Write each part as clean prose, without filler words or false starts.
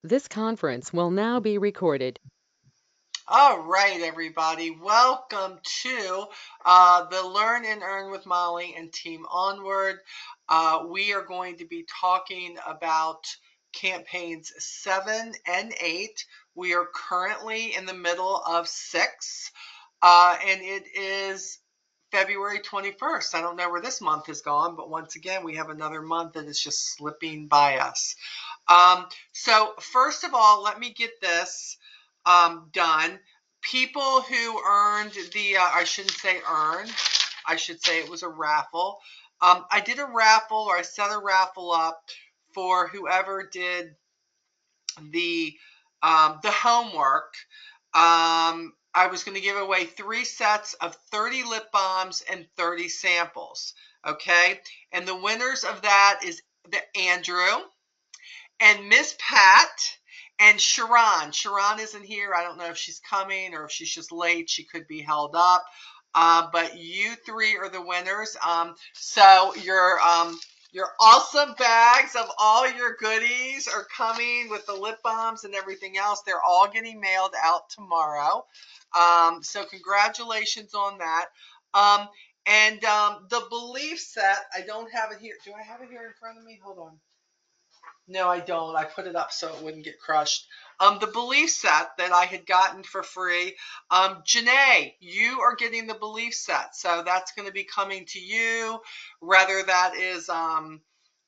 This conference will now be recorded. All right, everybody. Welcome to the Learn and Earn with Molly and Team Onward. We are going to be talking about campaigns 7 and 8. We are currently in the middle of 6, and it is February 21st. I don't know where this month has gone, but once again, we have another month that is just slipping by us. So first of all, let me get this done. People who earned I shouldn't say earned, I should say it was a raffle. I did a raffle, or I set a raffle up for whoever did the homework. I was going to give away 3 sets of 30 lip balms and 30 samples. Okay, and the winners of that is Andrew and Miss Pat and Sharon. Sharon isn't here. I don't know if she's coming or if she's just late. She could be held up. But you 3 are the winners. So your awesome bags of all your goodies are coming with the lip balms and everything else. They're all getting mailed out tomorrow. So congratulations on that. The belief set, I don't have it here. Do I have it here in front of me? Hold on. No, I don't. I put it up so it wouldn't get crushed. The belief set that I had gotten for free. Janae, you are getting the belief set. So that's going to be coming to you. Whether that is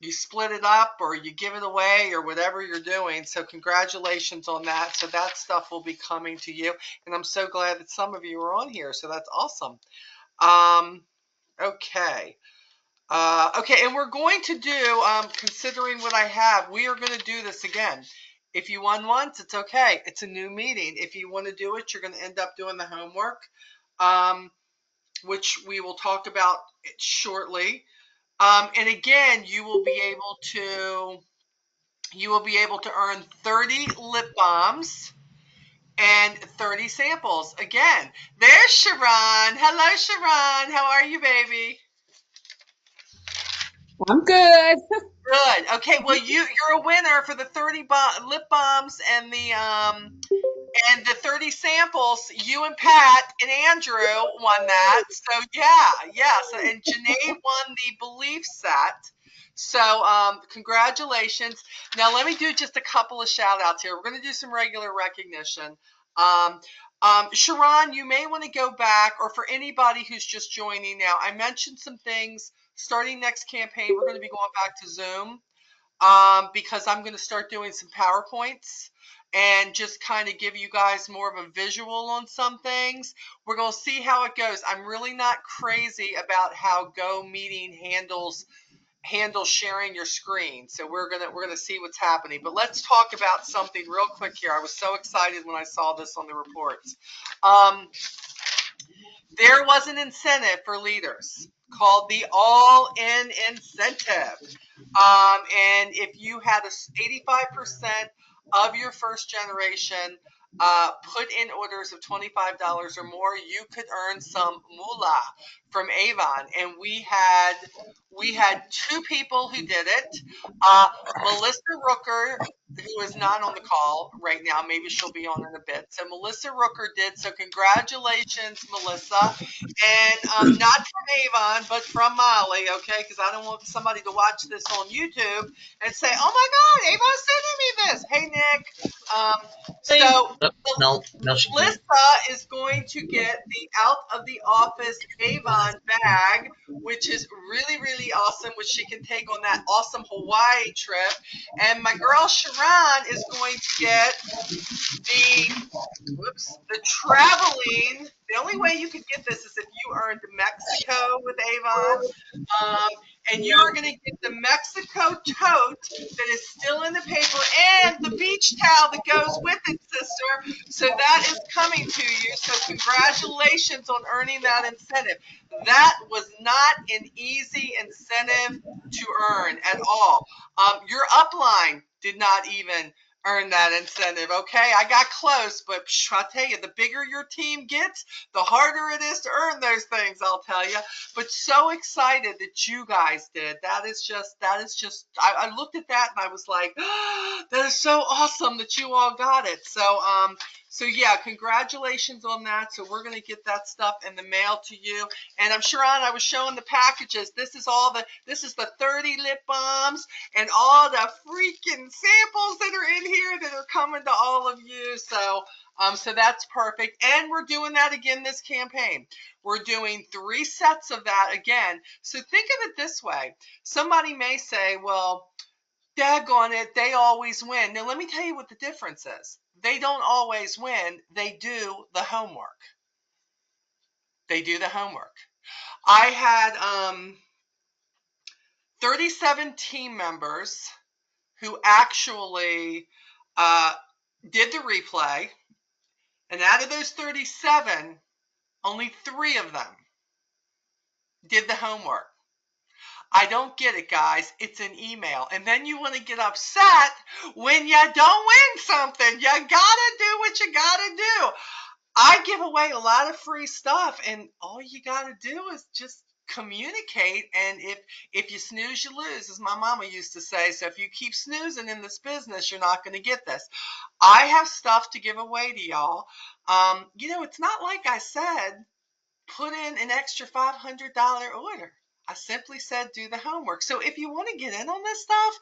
you split it up or you give it away or whatever you're doing. So congratulations on that. So that stuff will be coming to you. And I'm so glad that some of you are on here. So that's awesome. Okay. Okay, and we're going to do, considering what I have, we are going to do this again. If you won once, it's okay. It's a new meeting. If you want to do it, you're going to end up doing the homework, which we will talk about shortly. And again, you will be able to earn 30 lip balms and 30 samples. Again, there's Sharon. Hello, Sharon. How are you, baby? I'm good. Good. Okay. Well, you're a winner for the 30 lip balms and the 30 samples. You and Pat and Andrew won that. So yeah. So and Janae won the belief set. So congratulations. Now let me do just a couple of shout outs here. We're going to do some regular recognition. Um, Sharon, you may want to go back, or for anybody who's just joining now, I mentioned some things. Starting next campaign, we're going to be going back to Zoom because I'm going to start doing some PowerPoints and just kind of give you guys more of a visual on some things. We're going to see how it goes. I'm really not crazy about how Go Meeting handles sharing your screen. So we're gonna see what's happening. But let's talk about something real quick here. I was so excited when I saw this on the reports. Um, there was an incentive for leaders called the All-In Incentive. And if you had 85% of your first generation put in orders of $25 or more, you could earn some moolah from Avon. And we had 2 people who did it. Melissa Rooker, who is not on the call right now. Maybe she'll be on in a bit. So Melissa Rooker did. So congratulations, Melissa. And not from Avon, but from Molly, okay? Because I don't want somebody to watch this on YouTube and say, "Oh my God, Avon's sending me this." Hey, Nick. So No, she didn't. Melissa is going to get the Out of the Office Avon bag, which is really, really awesome, which she can take on that awesome Hawaii trip. And my girl Sharon is going to get the traveling. The only way you could get this is if you earned Mexico with Avon. Um, and you're going to get the Mexico tote that is still in the paper and the beach towel that goes with it, sister. So that is coming to you. So congratulations on earning that incentive. That was not an easy incentive to earn at all. Your upline did not even earn that incentive. Okay, I got close, but I tell you, the bigger your team gets, the harder it is to earn those things, I'll tell you. But so excited that you guys did. That is just, I looked at that and I was like, oh, that is so awesome that you all got it. So yeah, congratulations on that. So we're going to get that stuff in the mail to you. And I'm sure I was showing the packages. This is the 30 lip balms and all the freaking samples that are in here that are coming to all of you. So that's perfect. And we're doing that again this campaign. We're doing 3 sets of that again. So think of it this way. Somebody may say, well, daggone it, they always win. Now, let me tell you what the difference is. They don't always win. They do the homework. They do the homework. I had 37 team members who actually did the replay. And out of those 37, only 3 of them did the homework. I don't get it, guys. It's an email. And then you want to get upset when you don't win something. You got to do what you got to do. I give away a lot of free stuff, and all you got to do is just communicate. And if you snooze, you lose, as my mama used to say. So if you keep snoozing in this business, you're not going to get this. I have stuff to give away to y'all. It's not like I said, put in an extra $500 order. I simply said, do the homework. So if you want to get in on this stuff,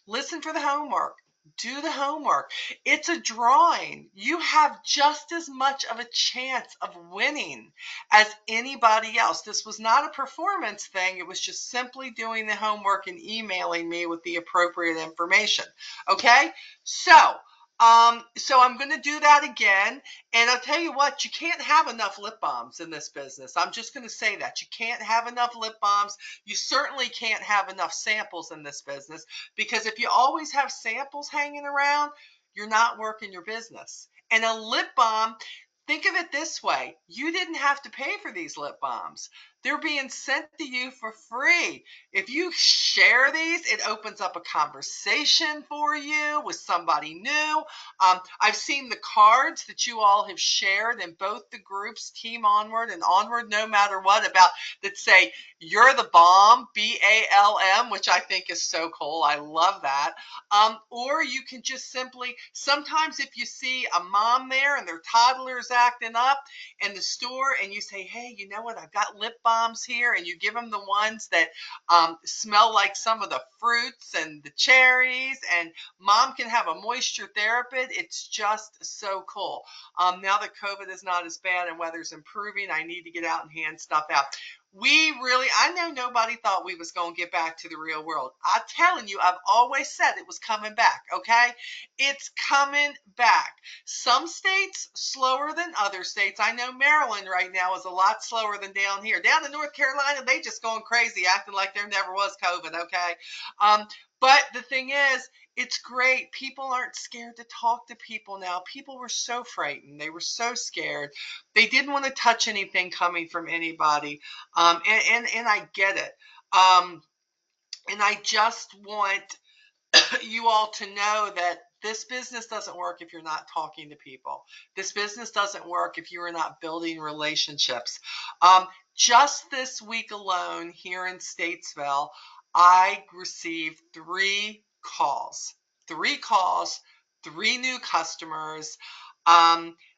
listen for the homework. Do the homework. It's a drawing. You have just as much of a chance of winning as anybody else. This was not a performance thing. It was just simply doing the homework and emailing me with the appropriate information. Okay? So I'm going to do that again. And I'll tell you what, you can't have enough lip balms in this business. I'm just going to say that. You can't have enough lip balms. You certainly can't have enough samples in this business, because if you always have samples hanging around, you're not working your business. And a lip balm, think of it this way. You didn't have to pay for these lip balms. They're being sent to you for free. If you share these, it opens up a conversation for you with somebody new. I've seen the cards that you all have shared in both the groups, Team Onward and Onward No Matter What, about that say, you're the bomb, BALM, which I think is so cool. I love that. Or you can just simply, sometimes if you see a mom there and their toddler's acting up in the store and you say, hey, you know what, I've got lip balms here, and you give them the ones that smell like some of the fruits and the cherries, and mom can have a moisture therapy. It's just so cool. Now that COVID is not as bad and weather's improving, I need to get out and hand stuff out. I know nobody thought we was going to get back to the real world. I'm telling you, I've always said it was coming back, okay? It's coming back. Some states slower than other states. I know Maryland right now is a lot slower than down here. Down in North Carolina, they just going crazy, acting like there never was COVID, okay? But the thing is, it's great. People aren't scared to talk to people now. People were so frightened. They were so scared. They didn't want to touch anything coming from anybody. And I get it. And I just want you all to know that this business doesn't work if you're not talking to people. This business doesn't work if you are not building relationships. Just this week alone here in Statesville, I received 3 calls, 3 new customers.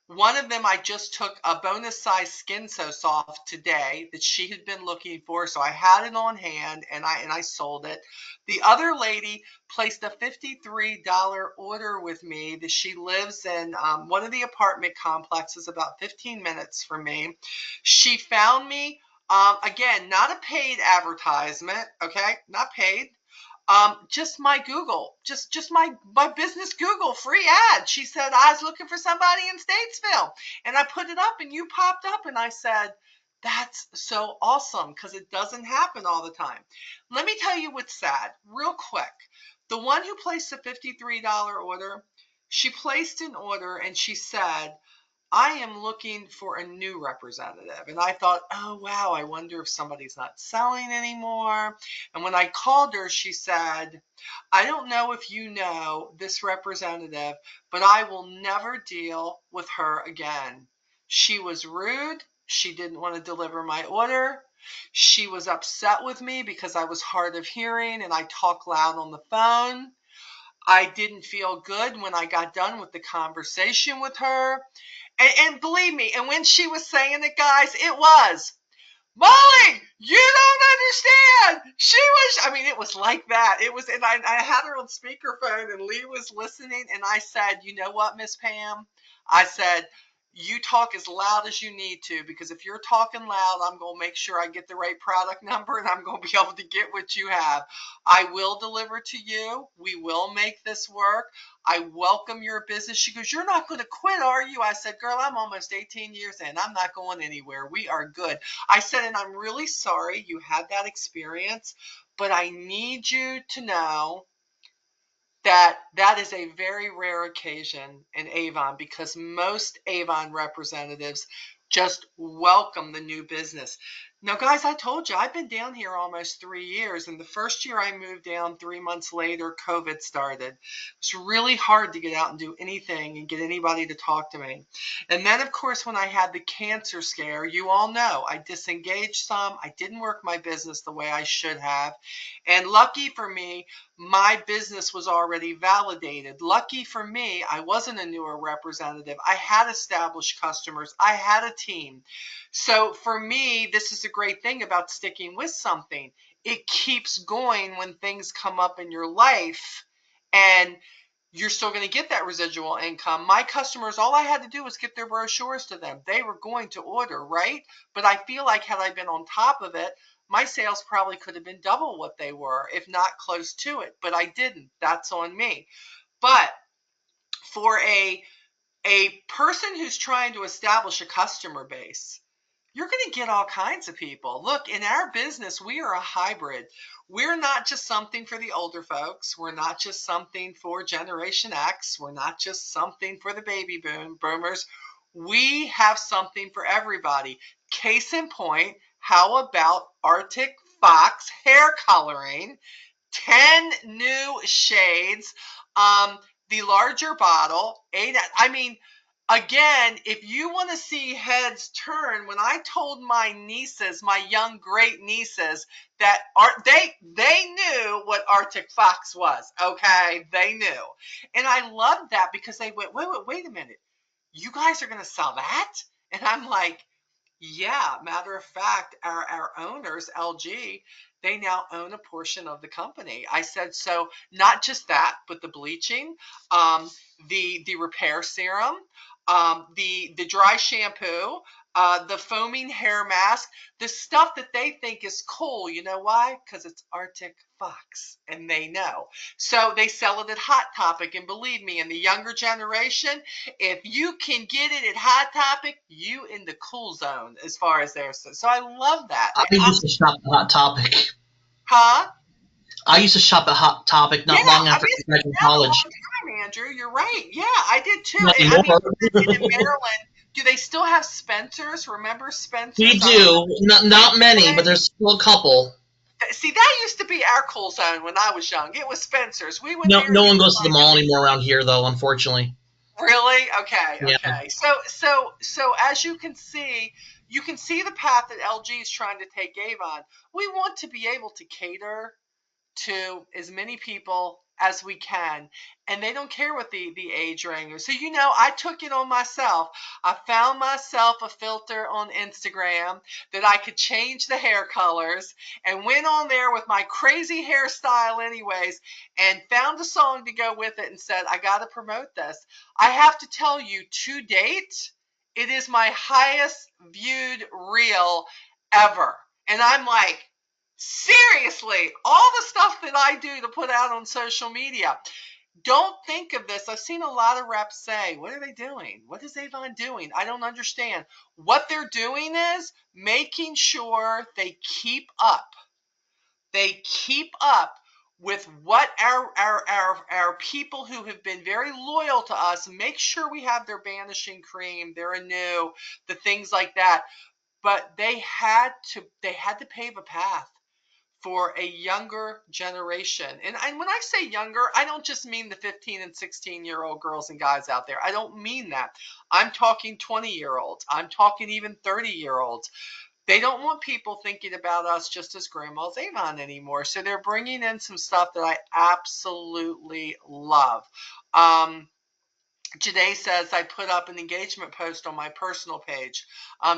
One of them, I just took a bonus size Skin So Soft today that she had been looking for, so I had it on hand and I sold it. The other lady placed a $53 order with me. That she lives in one of the apartment complexes about 15 minutes from me. She found me, again, not a paid advertisement, okay, not paid. Just my Google, just my business Google free ad. She said, I was looking for somebody in Statesville, and I put it up and you popped up, and I said, that's so awesome, because it doesn't happen all the time. Let me tell you what's sad real quick. The one who placed a $53 order, she placed an order and she said, I am looking for a new representative. And I thought, oh, wow, I wonder if somebody's not selling anymore. And when I called her, she said, I don't know if you know this representative, but I will never deal with her again. She was rude. She didn't want to deliver my order. She was upset with me because I was hard of hearing and I talk loud on the phone. I didn't feel good when I got done with the conversation with her. And believe me, and when she was saying it, guys, it was, Molly, you don't understand. She was, I mean, it was like that. It was, and I had her on speakerphone and Lee was listening. And I said, you know what, Miss Pam? I said, you talk as loud as you need to, because if you're talking loud, I'm going to make sure I get the right product number and I'm going to be able to get what you have. I will deliver to you. We will make this work. I welcome your business. She goes, you're not going to quit, are you? I said, girl, I'm almost 18 years in. I'm not going anywhere. We are good. I said, and I'm really sorry you had that experience, but I need you to know that that is a very rare occasion in Avon, because most Avon representatives just welcome the new business. Now, guys, I told you, I've been down here almost 3 years, and the first year I moved down, 3 months later, COVID started. It's really hard to get out and do anything and get anybody to talk to me. And then, of course, when I had the cancer scare, you all know, I disengaged some. I didn't work my business the way I should have. And lucky for me, my business was already validated. Lucky for me, I wasn't a newer representative. I had established customers. I had a team. So for me, this is a great thing about sticking with something. It keeps going when things come up in your life, and you're still going to get that residual income. My customers, all I had to do was get their brochures to them. They were going to order, right? But I feel like had I been on top of it, my sales probably could have been double what they were, if not close to it. But I didn't. That's on me. But for a person who's trying to establish a customer base, you're going to get all kinds of people. Look, in our business, we are a hybrid. We're not just something for the older folks. We're not just something for Generation X. We're not just something for the baby boomers. We have something for everybody. Case in point, how about Arctic Fox hair coloring? 10 new shades. The larger bottle, 8. I mean, again, if you want to see heads turn, when I told my nieces, my young great nieces, that they knew what Arctic Fox was. Okay, they knew, and I loved that because they went, wait a minute, you guys are going to sell that? And I'm like, yeah, matter of fact, our owners, LG, they now own a portion of the company. I said, so not just that, but the bleaching, the repair serum, the dry shampoo, the foaming hair mask, the stuff that they think is cool. You know why? Because it's Arctic Fox, and they know. So they sell it at Hot Topic, and believe me, in the younger generation, if you can get it at Hot Topic, you in the cool zone as far as they're concerned. So I love that. I used to shop at Hot Topic. Huh? I used to shop at Hot Topic not long I after mean, I it's been graduated around a college. long time, Andrew. You're right. Yeah, I did too. Not I mean, anymore. in Maryland, do they still have Spencer's? Remember We Spencer's? I don't do. Not many, but know. there's still a couple. See, that used to be our cool zone when I was young. It was Spencer's. We went No, there and no we one would goes to the find mall everything. anymore around here, though. Unfortunately. Really? Okay, Yeah. okay. So as you can see the path that LG is trying to take Avon. We want to be able to cater to as many people as we can, and they don't care what the age range is. So I took it on myself. I found myself a filter on Instagram that I could change the hair colors, and went on there with my crazy hairstyle anyways, and found a song to go with it and said, I got to promote this. I have to tell you, to date, it is my highest viewed reel ever, and I'm like, seriously, all the stuff that I do to put out on social media. Don't think of this. I've seen a lot of reps say, what are they doing? What is Avon doing? I don't understand. What they're doing is making sure they keep up. They keep up with what our people who have been very loyal to us, make sure we have their vanishing cream, their Anew, the things like that. But they had to pave a path for a younger generation. And when I say younger, I don't just mean the 15 and 16-year-old girls and guys out there. I don't mean that. I'm talking 20-year-olds. I'm talking even 30-year-olds. They don't want people thinking about us just as Grandma's Avon anymore. So they're bringing in some stuff that I absolutely love. Janae says, I put up an engagement post on my personal page.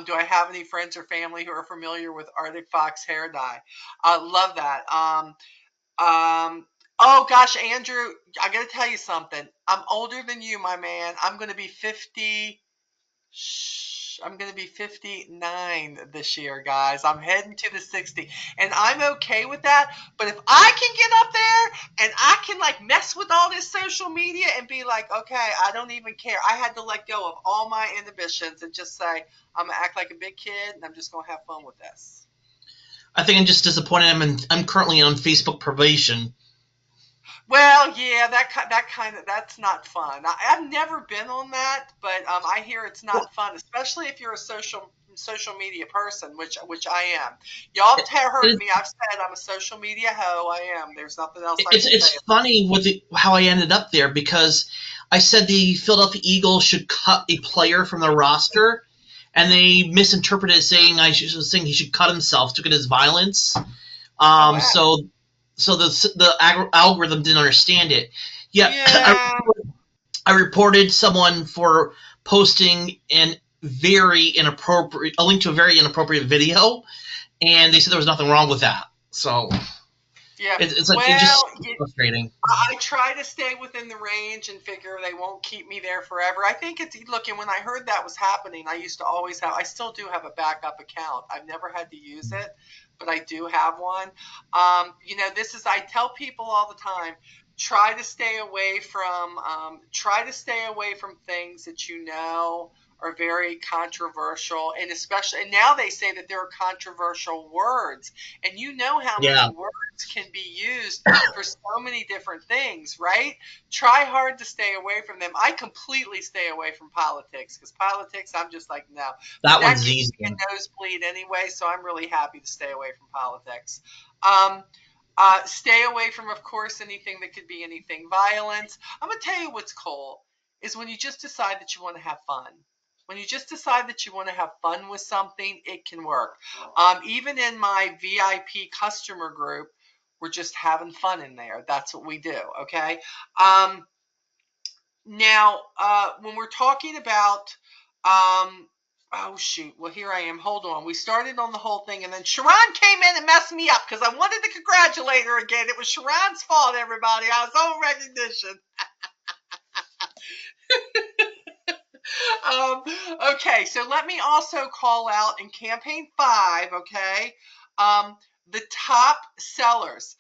Do I have any friends or family who are familiar with Arctic Fox hair dye? I love that. Oh gosh, Andrew, I got to tell you something. I'm older than you, my man. I'm going to be 50. I'm going to be 59 this year, guys. I'm heading to the 60. And I'm okay with that. But if I can get up there and I can like mess with all this social media and be like, okay, I don't even care. I had to let go of all my inhibitions and just say, I'm going to act like a big kid and I'm just going to have fun with this. I think I'm just disappointed. I'm currently on Facebook probation. Well, yeah, that's not fun. I've never been on that, but I hear it's not fun, especially if you're a social media person, which I am. Y'all heard me. I've said I'm a social media hoe. I am. There's nothing else I can say. It's funny how I ended up there, because I said the Philadelphia Eagles should cut a player from the roster, and they misinterpreted it, saying he should cut himself, took it as violence. Wow. So the algorithm didn't understand it. Yeah. I reported someone for posting a link to a very inappropriate video, and they said there was nothing wrong with that. So yeah, it's like, it's just frustrating. I try to stay within the range and figure they won't keep me there forever. I think and when I heard that was happening, I still do have a backup account. I've never had to use it, but I do have one. I tell people all the time, try to stay away from things that are very controversial, and now they say that there are controversial words, and how many words can be used for so many different things, right? Try hard to stay away from them. I completely stay away from politics, because politics, I'm just like, no. That one's easy. That gives me a nosebleed anyway, so I'm really happy to stay away from politics. Stay away from, of course, anything that could be anything violence. I'm going to tell you what's cool is when you just decide that you want to have fun. When you just decide that you want to have fun with something, it can work. Even in my VIP customer group, we're just having fun in there. That's what we do, okay? Now, when we're talking about, oh shoot, well here I am. Hold on. We started on the whole thing, and then Sharon came in and messed me up because I wanted to congratulate her again. It was Sharon's fault, everybody. I was on recognition. Okay, so let me also call out in campaign 5, okay, the top sellers.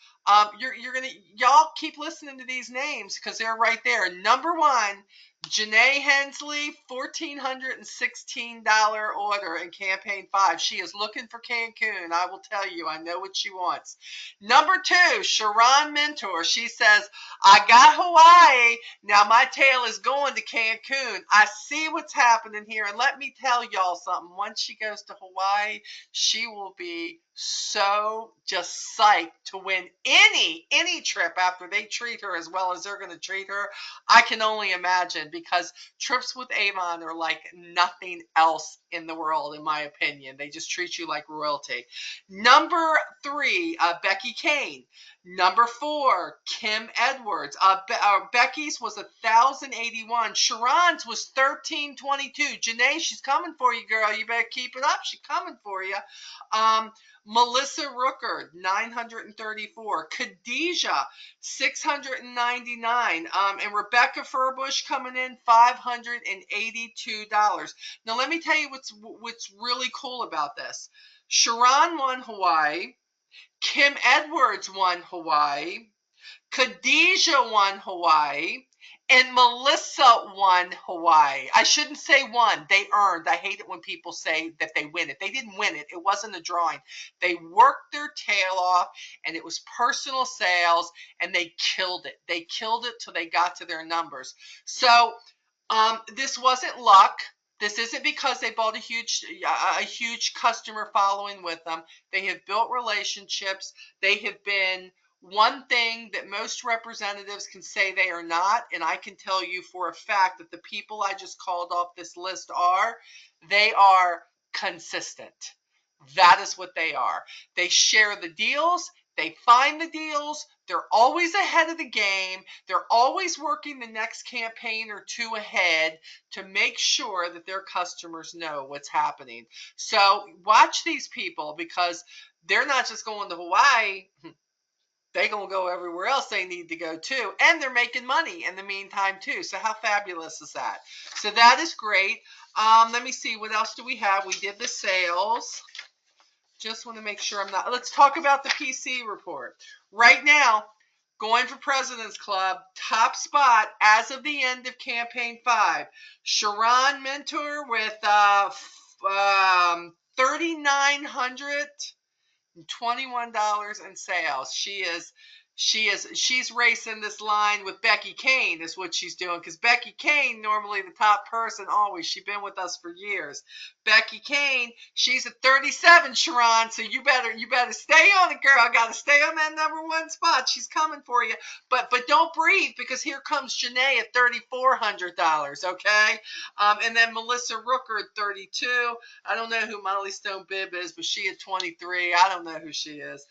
Y'all keep listening to these names because they're right there. Number 1, Janae Hensley, $1,416 order in campaign 5. She is looking for Cancun. I will tell you, I know what she wants. Number 2, Sharon Mentor. She says, I got Hawaii. Now my tail is going to Cancun. I see what's happening here. And let me tell y'all something. Once she goes to Hawaii, she will be so just psyched to win any trip after they treat her as well as they're going to treat her. I can only imagine, because trips with Avon are like nothing else in the world, in my opinion. They just treat you like royalty. Number 3, Becky Kane. Number 4, Kim Edwards. Becky's was 1,081. Sharon's was 1,322. Janae, she's coming for you, girl. You better keep it up. She's coming for you. Melissa Rooker, 934. Khadijah, 699. And Rebecca Furbush coming in, $582. Now let me tell you what's really cool about this. Sharon won Hawaii. Kim Edwards won Hawaii. Khadijah won Hawaii. And Melissa won Hawaii. I shouldn't say won. They earned. I hate it when people say that they win it. They didn't win it. It wasn't a drawing. They worked their tail off, and it was personal sales, and they killed it. They killed it till they got to their numbers. So this wasn't luck. This isn't because they bought a huge customer following with them. They have built relationships. They have been one thing that most representatives can say they are not, and I can tell you for a fact that the people I just called off this list they are consistent. That is what they are. They share the deals. They find the deals. They're always ahead of the game. They're always working the next campaign or two ahead to make sure that their customers know what's happening. So watch these people, because they're not just going to Hawaii. They're going to go everywhere else they need to go too. And they're making money in the meantime too. So how fabulous is that? So that is great. Let me see. What else do we have? We did the sales. Just want to make sure I'm not. Let's talk about the PC report. Right now, going for President's Club, top spot as of the end of campaign 5. Sharon Mentor with 3,921 in sales. She's racing this line with Becky Kane is what she's doing, because Becky Kane, normally the top person always. She's been with us for years. Becky Kane, she's at 37, Sharon, so you better stay on it, girl. Got to stay on that #1 spot. She's coming for you. But don't breathe, because here comes Janae at $3,400, okay? And then Melissa Rooker at 32. I don't know who Molly Stone Bibb is, but she at 23. I don't know who she is.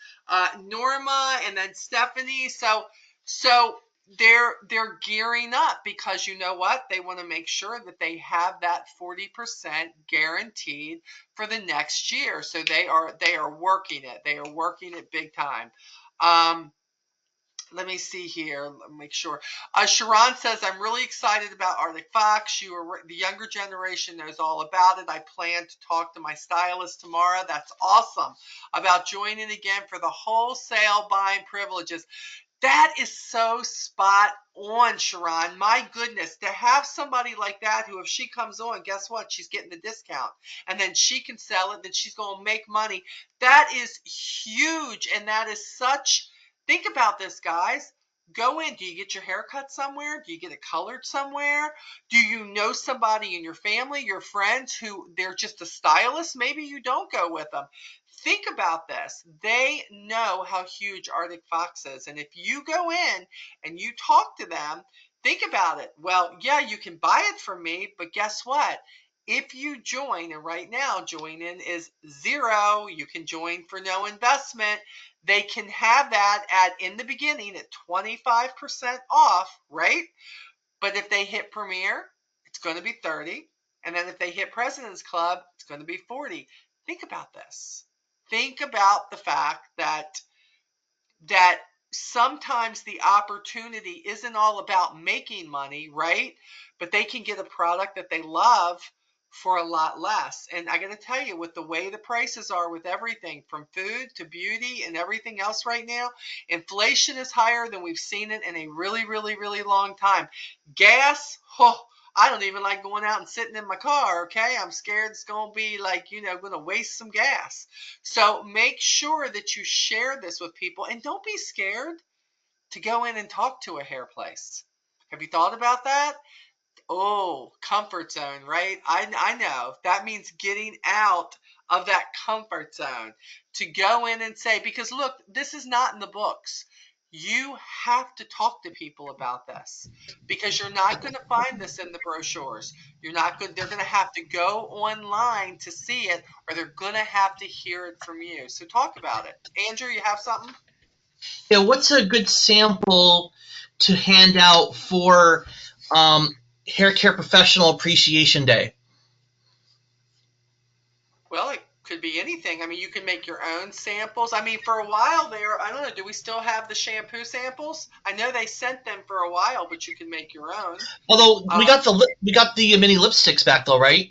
Norma, and then Stephanie. So they're gearing up, because you know what? They want to make sure that they have that 40% guaranteed for the next year. So they are working it. They are working it big time. Let me see here. Let me make sure. Sharon says, I'm really excited about Arctic Fox. The younger generation knows all about it. I plan to talk to my stylist tomorrow. That's awesome. About joining again for the wholesale buying privileges. That is so spot on, Sharon. My goodness, to have somebody like that who, if she comes on, guess what? She's getting the discount. And then she can sell it. Then she's going to make money. That is huge. And that is such... Think about this, guys. Go in. Do you get your hair cut somewhere? Do you get it colored somewhere? Do you know somebody in your family, your friends, who they're just a stylist? Maybe you don't go with them. Think about this. They know how huge Arctic Fox is. And if you go in and you talk to them, think about it. Well, yeah, you can buy it from me, but guess what? If you join, and right now join-in is $0, you can join for no investment. They can have that in the beginning at 25% off, right? But if they hit Premier, it's going to be 30. And then if they hit President's Club, it's going to be 40. Think about this. Think about the fact that sometimes the opportunity isn't all about making money, right? But they can get a product that they love for a lot less. And I got to tell you, with the way the prices are with everything from food to beauty and everything else right now, inflation is higher than we've seen it in a really, really, really long time. Gas, I don't even like going out and sitting in my car, okay? I'm scared it's going to be going to waste some gas. So make sure that you share this with people, and don't be scared to go in and talk to a hair place. Have you thought about that? Oh, comfort zone, right? I know. That means getting out of that comfort zone to go in and say, because look, this is not in the books. You have to talk to people about this, because you're not going to find this in the brochures. They're going to have to go online to see it, or they're going to have to hear it from you. So talk about it. Andrew, you have something? Yeah, what's a good sample to hand out for Hair Care Professional Appreciation Day? Well, it could be anything. I mean, you can make your own samples. I mean, for a while there, I don't know, do we still have the shampoo samples? I know they sent them for a while, but you can make your own. Although we got the mini lipsticks back though, right?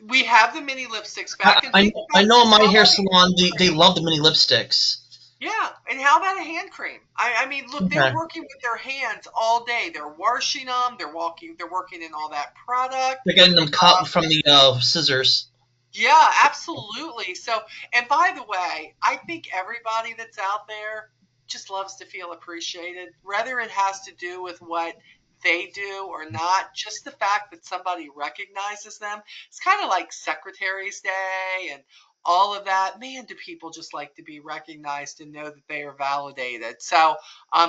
We have the mini lipsticks back. I know in my hair salon they love the mini lipsticks. Yeah, and how about a hand cream? I mean, look, they're Okay. working with their hands all day. They're washing them. They're working in all that product. They're getting them cut from the scissors. Yeah, absolutely. So, and by the way, I think everybody that's out there just loves to feel appreciated, whether it has to do with what they do or not. Just the fact that somebody recognizes them. It's kind of like Secretary's Day and all of that. Man, do people just like to be recognized and know that they are validated. So,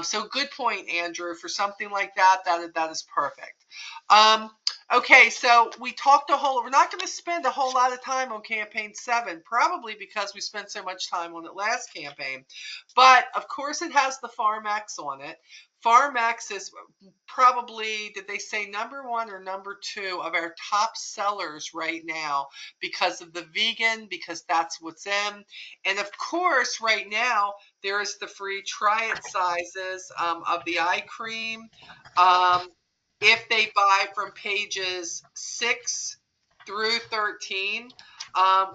so good point, Andrew. For something like that, that is perfect. Um, Okay, so we're not going to spend a whole lot of time on campaign 7, probably because we spent so much time on it last campaign. But of course it has the FARMRX on it. FARMRX is probably, did they say number 1 or number 2 of our top sellers right now because of the vegan, because that's what's in. And of course, right now, there is the free try it sizes of the eye cream. Um, if they buy from pages 6 through 13,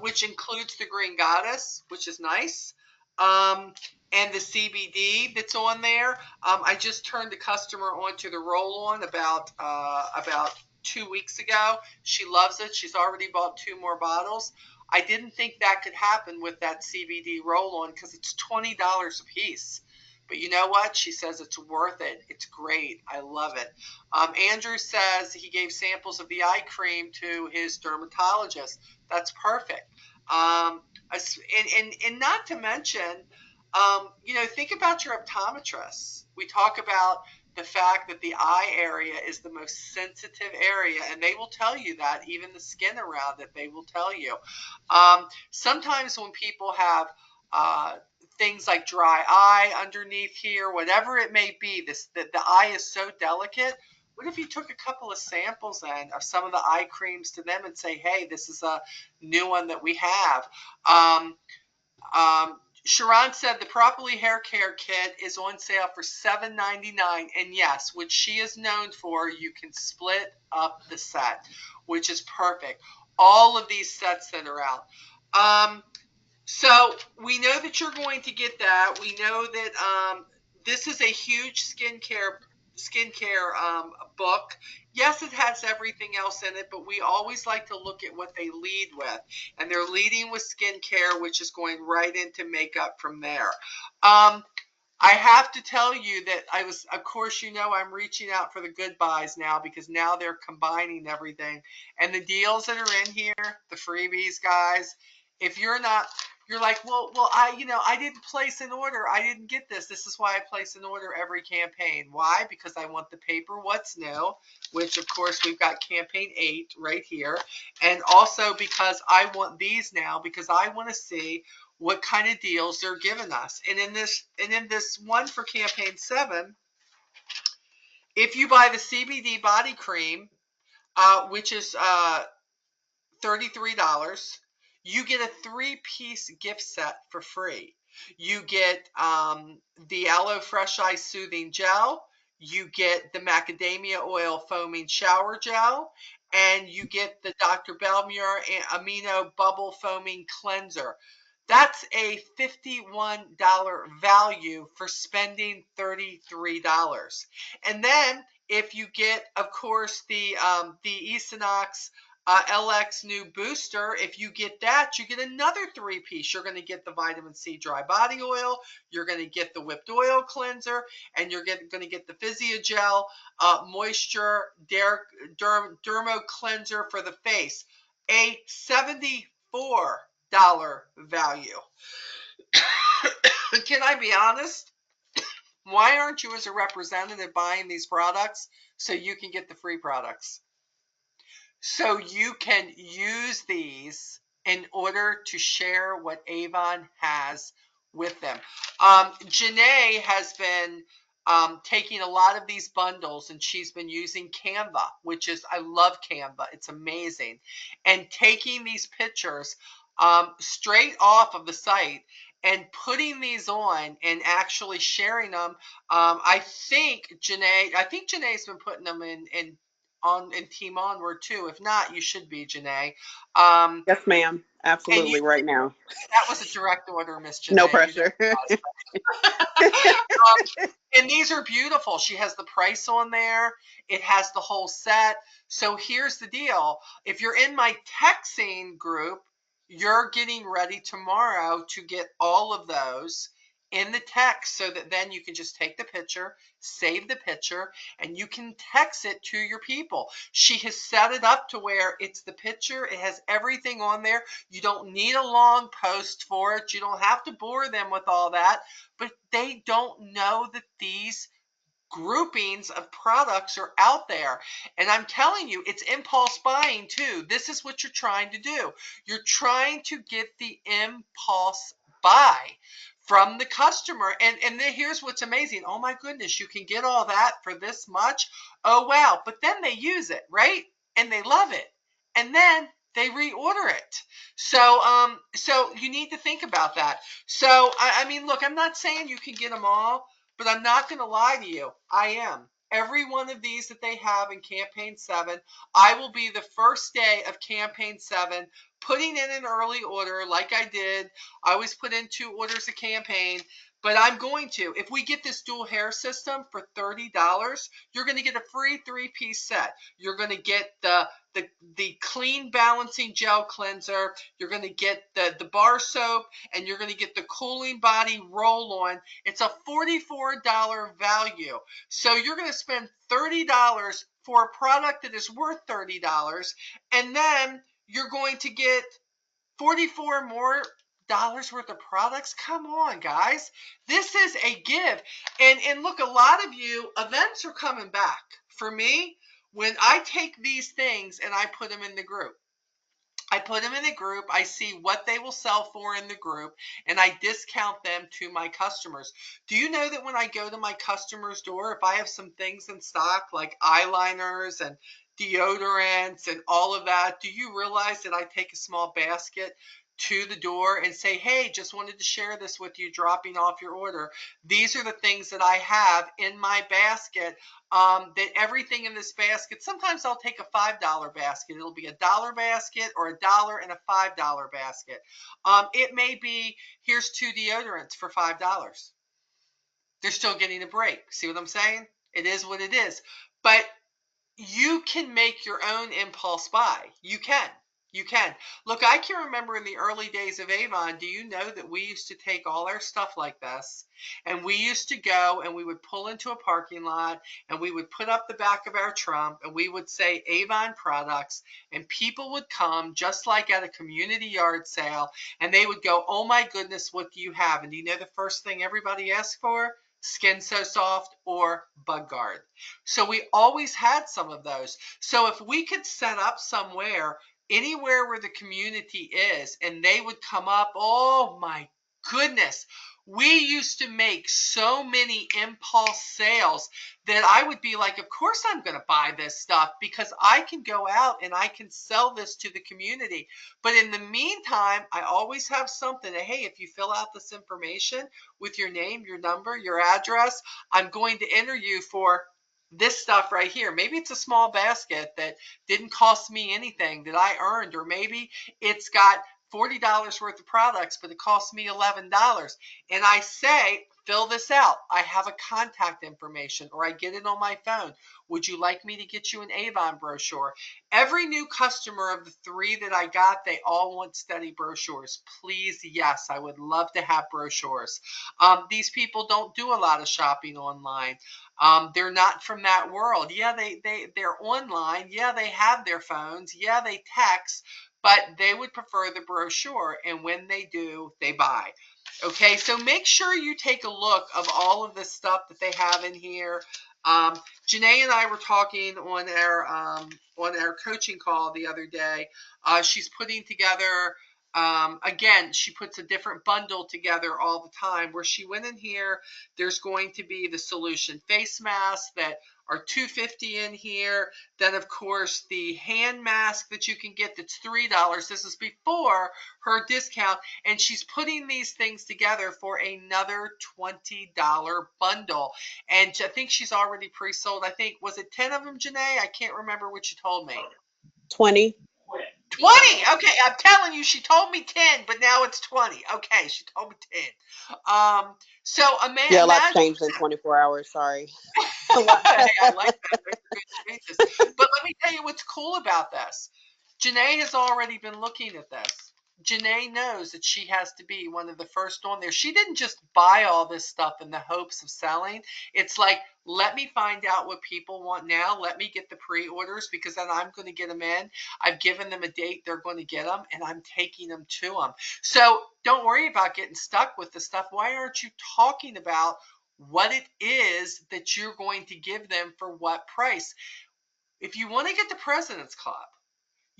which includes the Green Goddess, which is nice, and the CBD that's on there. I just turned the customer onto the roll-on about 2 weeks ago. She loves it. She's already bought 2 more bottles. I didn't think that could happen with that CBD roll-on because it's $20 a piece. But you know what? She says it's worth it. It's great. I love it. Andrew says he gave samples of the eye cream to his dermatologist. That's perfect. And not to mention, think about your optometrists. We talk about the fact that the eye area is the most sensitive area, and they will tell you that. Even the skin around it, they will tell you. Sometimes when people have uh, things like dry eye underneath here, whatever it may be, the eye is so delicate. What if you took a couple of samples in of some of the eye creams to them and say, hey, this is a new one that we have? Um, Sharon said the Properly Hair Care Kit is on sale for $7.99. And yes, which she is known for, you can split up the set, which is perfect. All of these sets that are out. So we know that you're going to get that. We know that this is a huge skincare book. Yes, it has everything else in it, but we always like to look at what they lead with, and they're leading with skincare, which is going right into makeup from there. I have to tell you that of course, I'm reaching out for the good buys now because now they're combining everything. And the deals that are in here, the freebies, guys, if you're not, you're like, I didn't place an order. I didn't get this. This is why I place an order every campaign. Why? Because I want the paper What's New, which of course we've got campaign 8 right here. And also because I want these now because I want to see what kind of deals they're giving us. And in this one for campaign 7, if you buy the CBD body cream, which is $33, you get a 3-piece gift set for free. You get the Aloe Fresh Eye Soothing Gel, you get the Macadamia Oil Foaming Shower Gel, and you get the Dr. Belmure Amino Bubble Foaming Cleanser. That's a $51 value for spending $33. And then if you get, of course, the Esonox LX new booster, if you get that, you get another 3-piece. You're going to get the vitamin C dry body oil, you're going to get the whipped oil cleanser, and you're going to get the Physiogel moisture dermo cleanser for the face. A $74 value. Can I be honest? Why aren't you as a representative buying these products so you can get the free products? So you can use these in order to share what Avon has with them. Janae has been taking a lot of these bundles and she's been using Canva, which is, I love Canva. It's amazing. And taking these pictures straight off of the site and putting these on and actually sharing them. I think Janae's been putting them in in Team Onward too. If not, you should be, Janae. Yes, ma'am. And you, Absolutely. Right now. that was a direct order, Miss No Janae. You didn't pressure. and these are beautiful. She has the price on there. It has the whole set. So here's the deal. If you're in my texting group, you're getting ready tomorrow to get all of those in the text so that then you can just take the picture, save the picture, and you can text it to your people. She has set it up to where it's the picture. It has everything on there. You don't need a long post for it. You don't have to bore them with all that, but they don't know that these groupings of products are out there. And I'm telling you, it's impulse buying too. This is what you're trying to do. You're trying to get the impulse buy from the customer. And then here's what's amazing. Oh my goodness, you can get all that for this much. Oh wow. But then they use it, right? And they love it. And then they reorder it. So you need to think about that. So I mean, look, I'm not saying you can get them all, but I'm not going to lie to you. I am. Every one of these that they have in Campaign 7, I will be the first day of Campaign 7 putting in an early order like I did. I always put in 2 orders a campaign. But I'm going to. If we get this dual hair system for $30, you're going to get a free 3-piece set. You're going to get the clean balancing gel cleanser. You're going to get the bar soap, and you're going to get the cooling body roll on. It's a $44 value. So you're going to spend $30 for a product that is worth $30, and then you're going to get 44 more dollars worth of products. Come on, guys. This is a give. And look, a lot of you, events are coming back. For me, when I take these things and I put them in the group, I put them in a group, I see what they will sell for in the group, and I discount them to my customers. Do you know that when I go to my customer's door, if I have some things in stock like eyeliners and deodorants and all of that, do you realize that I take a small basket to the door and say, hey, just wanted to share this with you, dropping off your order. These are the things that I have in my basket. That everything in this basket, sometimes I'll take a $5 basket. It'll be $1 basket or $1 and a $5 basket. It may be, here's 2 deodorants for $5. They're still getting a break. See what I'm saying? It is what it is. But you can make your own impulse buy. You can. You can. Look, I can remember in the early days of Avon, do you know that we used to take all our stuff like this, and we used to go and we would pull into a parking lot and we would put up the back of our trunk and we would say Avon products, and people would come just like at a community yard sale, and they would go, oh my goodness, what do you have? And do you know the first thing everybody asked for? Skin So Soft or Bug Guard. So we always had some of those. So if we could set up somewhere, anywhere where the community is, and they would come up, oh my goodness. We used to make so many impulse sales that I would be like, of course I'm going to buy this stuff because I can go out and I can sell this to the community. But in the meantime, I always have something that, hey, if you fill out this information with your name, your number, your address, I'm going to enter you for this stuff right here. Maybe it's a small basket that didn't cost me anything that I earned, or maybe it's got $40 worth of products, but it cost me $11. And I say, fill this out. I have a contact information, or I get it on my phone. Would you like me to get you an Avon brochure? Every new customer of the 3 that I got, they all want steady brochures. Please, yes, I would love to have brochures. These people don't do a lot of shopping online. They're not from that world. Yeah, they're online. Yeah, they have their phones. Yeah, they text, but they would prefer the brochure. And when they do, they buy. Okay, so make sure you take a look of all of the stuff that they have in here. Janae and I were talking on our coaching call the other day. She's putting together Again, she puts a different bundle together all the time. Where she went in here, there's going to be the solution face masks that are $2.50 in here. Then, of course, the hand mask that you can get that's $3. This is before her discount. And she's putting these things together for another $20 bundle. And I think she's already pre-sold. I think, was it 10 of them, Janae? I can't remember what you told me. 20. 20. Okay, I'm telling you, she told me 10, but now it's 20. Okay, she told me 10. So Yeah, a lot changed in 24 hours. Sorry. Hey, I like that. Those are good changes. But let me tell you what's cool about this. Janae has already been looking at this. Janae knows that she has to be one of the first on there. She didn't just buy all this stuff in the hopes of selling. It's like, let me find out what people want now. Let me get the pre-orders because then I'm going to get them in. I've given them a date they're going to get them, and I'm taking them to them. So don't worry about getting stuck with the stuff. Why aren't you talking about what it is that you're going to give them for what price? If you want to get the President's Club,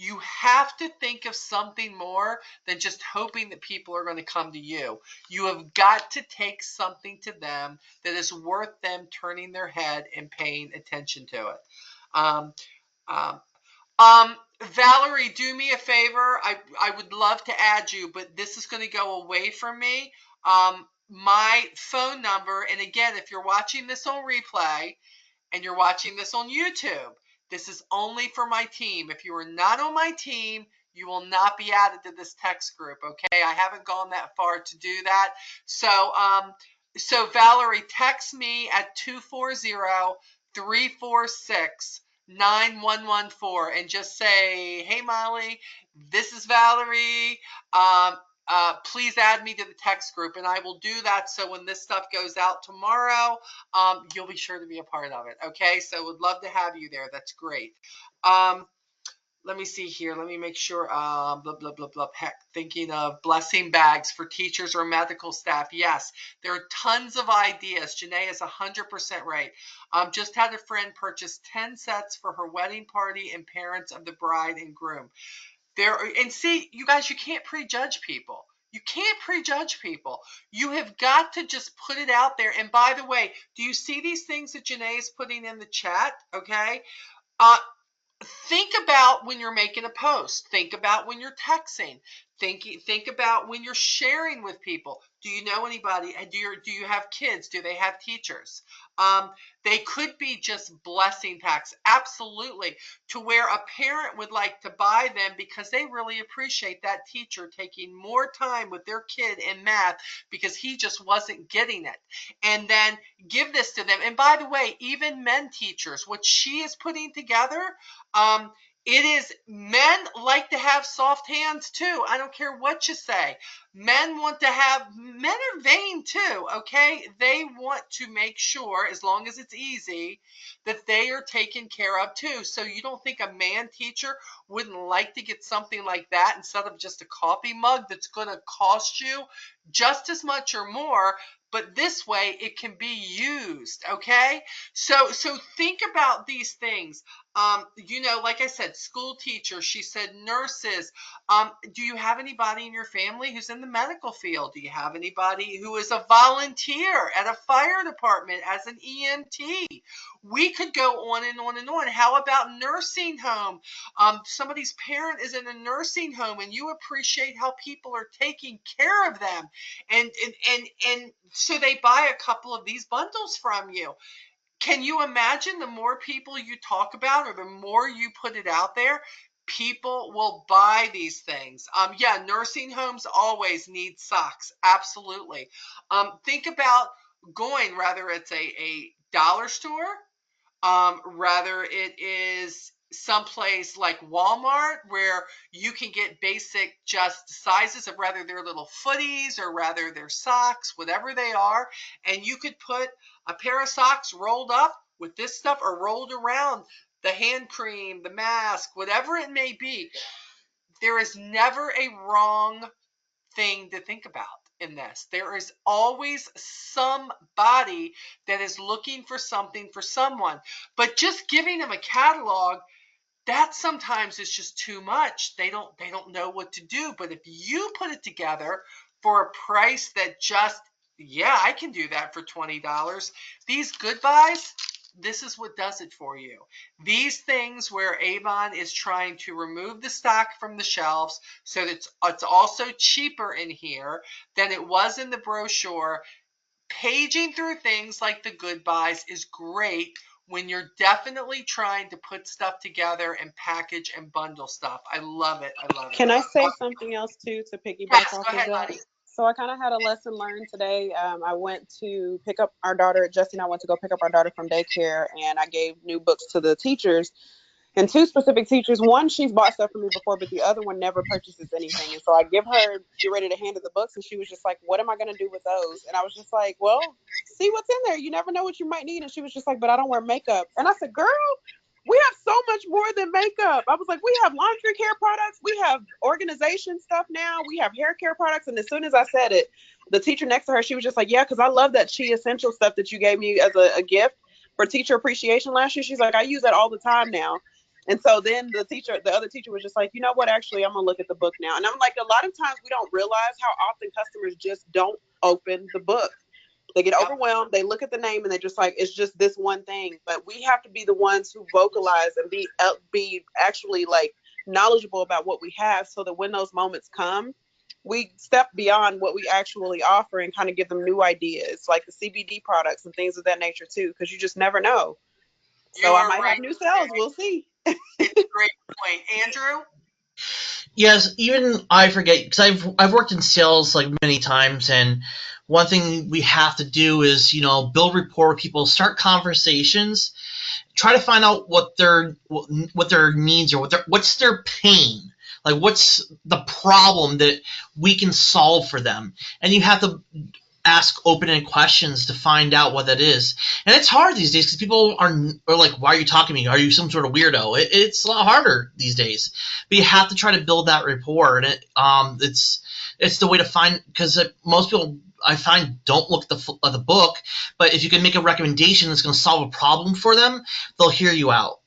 you have to think of something more than just hoping that people are going to come to you. You have got to take something to them that is worth them turning their head and paying attention to it. Um, Valerie, do me a favor. I would love to add you, but this is going to go away from me. My phone number, and again, if you're watching this on replay, and you're watching this on YouTube, this is only for my team. If you are not on my team, you will not be added to this text group, okay? I haven't gone that far to do that. So, Valerie, text me at 240-346-9114 and just say, hey, Molly, this is Valerie. Please add me to the text group, and I will do that. So when this stuff goes out tomorrow, you'll be sure to be a part of it. Okay, so would love to have you there. That's great. Let me see here. Let me make sure. Blah, blah, blah, blah. Heck, thinking of blessing bags for teachers or medical staff. Yes, there are tons of ideas. Janae is 100% right. Just had a friend purchase 10 sets for her wedding party and parents of the bride and groom. And see, you guys, you can't prejudge people. You can't prejudge people. You have got to just put it out there. And by the way, do you see these things that Janae is putting in the chat? Okay. Think about when you're making a post. Think about when you're texting. Think about when you're sharing with people. Do you know anybody? Do you have kids? Do they have teachers? They could be just blessing packs, absolutely, to where a parent would like to buy them because they really appreciate that teacher taking more time with their kid in math because he just wasn't getting it. And then give this to them. And by the way, even men teachers, what she is putting together, it is, men like to have soft hands too. I don't care what you say. Men are vain too, okay? They want to make sure, as long as it's easy, that they are taken care of too. So you don't think a man teacher wouldn't like to get something like that instead of just a coffee mug that's going to cost you just as much or more, but this way it can be used, okay? So think about these things. Like I said, school teachers, she said nurses. Do you have anybody in your family who's in the medical field? Do you have anybody who is a volunteer at a fire department as an EMT? We could go on and on and on. How about nursing home? Somebody's parent is in a nursing home and you appreciate how people are taking care of them. And so they buy a couple of these bundles from you. Can you imagine the more people you talk about or the more you put it out there, people will buy these things. Yeah, nursing homes always need socks. Absolutely. Think about going, rather it's a dollar store, rather it is someplace like Walmart where you can get basic just sizes of rather their little footies or rather their socks, whatever they are. And you could put a pair of socks rolled up with this stuff or rolled around the hand cream, the mask, whatever it may be. There is never a wrong thing to think about in this. There is always somebody that is looking for something for someone, but just giving them a catalog that sometimes is just too much. They don't know what to do. But if you put it together for a price that just, yeah, I can do that for $20. These good buys, this is what does it for you. These things where Avon is trying to remove the stock from the shelves so that it's also cheaper in here than it was in the brochure. Paging through things like the good buys is great when you're definitely trying to put stuff together and package and bundle stuff. I love it. I love it. Can I say something else too to piggyback Yes, off go of ahead, that? honey. So I kind of had a lesson learned today. I went to pick up our daughter. Jesse and I went to go pick up our daughter from daycare, and I gave new books to the teachers. And two specific teachers, one she's bought stuff from me before, but the other one never purchases anything. And so I give her, get ready to hand her the books, and she was just like, what am I going to do with those? And I was just like, well, see what's in there. You never know what you might need. And she was just like, but I don't wear makeup. And I said, girl, we have so much more than makeup. I was like, we have laundry care products. We have organization stuff now. We have hair care products. And as soon as I said it, the teacher next to her, she was just like, yeah, because I love that Chi Essential stuff that you gave me as a gift for teacher appreciation last year. She's like, I use that all the time now. And so then the other teacher was just like, you know what, actually, I'm going to look at the book now. And I'm like, a lot of times we don't realize how often customers just don't open the book. They get overwhelmed. They look at the name and they're just like, it's just this one thing. But we have to be the ones who vocalize and be actually like knowledgeable about what we have so that when those moments come, we step beyond what we actually offer and kind of give them new ideas, like the CBD products and things of that nature too, because you just never know. You So I are might have right. new sales. We'll see. It's a great point. Andrew? Yes, even I forget because I've worked in sales like many times, and one thing we have to do is build rapport with people, start conversations, try to find out what their needs are, what's their pain, like what's the problem that we can solve for them, and you have to ask open-ended questions to find out what that is. And it's hard these days because people are like, why are you talking to me? Are you some sort of weirdo? It's a lot harder these days. But you have to try to build that rapport. And it's the way to find, because most people I find don't look at the book, but if you can make a recommendation that's going to solve a problem for them, they'll hear you out.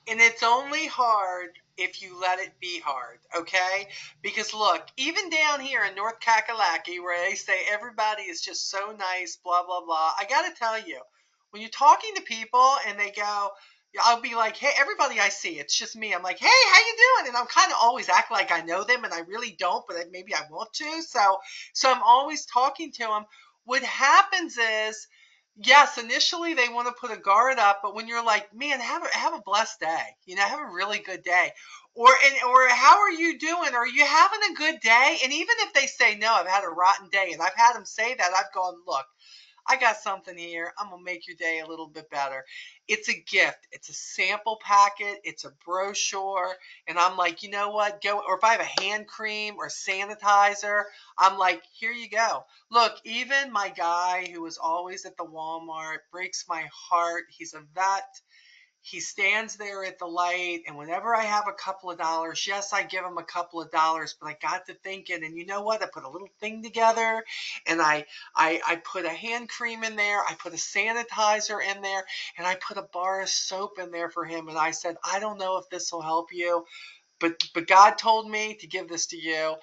And it's only hard if you let it be hard, okay? Because look, even down here in North Kakalaki, where they say everybody is just so nice, blah, blah, blah, I got to tell you, when you're talking to people and they go, I'll be like, hey, everybody I see, it's just me. I'm like, hey, how you doing? And I'm kind of always act like I know them, and I really don't, but maybe I want to. So I'm always talking to them. What happens is, yes, initially they want to put a guard up, but when you're like, man, have a blessed day, have a really good day, or how are you doing? Are you having a good day? And even if they say no, I've had a rotten day, and I've had them say that, I've gone, look, I got something here. I'm going to make your day a little bit better. It's a gift. It's a sample packet. It's a brochure. And I'm like, you know what? Go. Or if I have a hand cream or sanitizer, I'm like, here you go. Look, even my guy who was always at the Walmart breaks my heart. He's a vet. He stands there at the light, and whenever I have a couple of dollars, yes, I give him a couple of dollars, but I got to thinking, and you know what? I put a little thing together, and I put a hand cream in there, I put a sanitizer in there, and I put a bar of soap in there for him, and I said, I don't know if this will help you, but God told me to give this to you.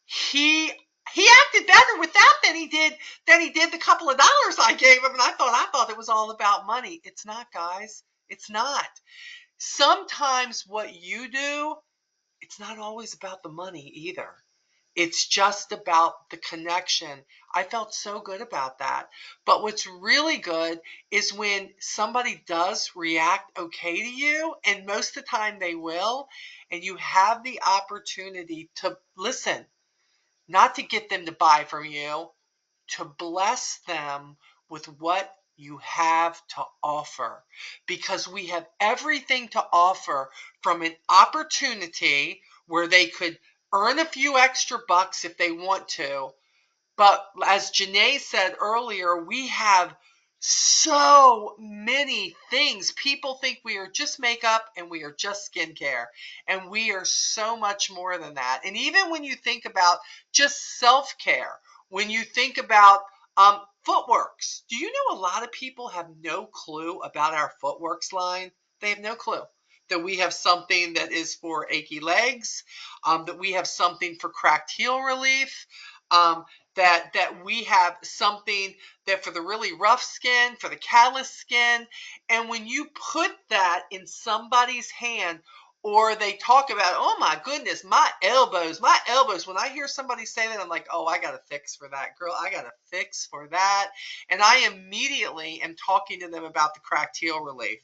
He acted better with that than he did the couple of dollars I gave him, and I thought it was all about money. It's not, guys. It's not. Sometimes what you do, it's not always about the money either. It's just about the connection. I felt so good about that. But what's really good is when somebody does react okay to you, and most of the time they will, and you have the opportunity to listen, not to get them to buy from you, to bless them with what you have to offer, because we have everything to offer, from an opportunity where they could earn a few extra bucks if they want to. But as Janae said earlier, we have so many things. People think we are just makeup and we are just skincare, and we are so much more than that. And even when you think about just self-care, when you think about footworks, do you know a lot of people have no clue about our footworks line? They have no clue. that we have something that is for achy legs, that we have something for cracked heel relief, that we have something that for the really rough skin, for the callous skin. And when you put that in somebody's hand, or they talk about, oh my goodness, my elbows. When I hear somebody say that, I'm like, oh, I got a fix for that, girl. I got a fix for that. And I immediately am talking to them about the cracked heel relief.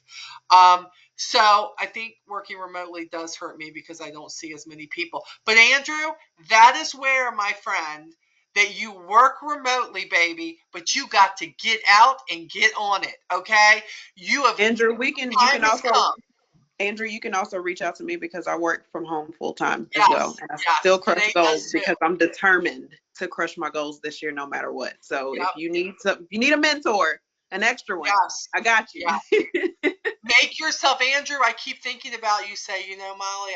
So I think working remotely does hurt me because I don't see as many people. But Andrew, that is where, my friend, that you work remotely, baby, but you got to get out and get on it. Okay? You have Andrew, you can also come. Andrew, you can also reach out to me because I work from home full time as Yes, well. And I yes. still crush Janae goals does too. because I'm determined to crush my goals this year no matter what. So Yep. if you need a mentor, an extra one, Yes. I got you. Yeah. Make yourself, Andrew, I keep thinking about you, say, Molly,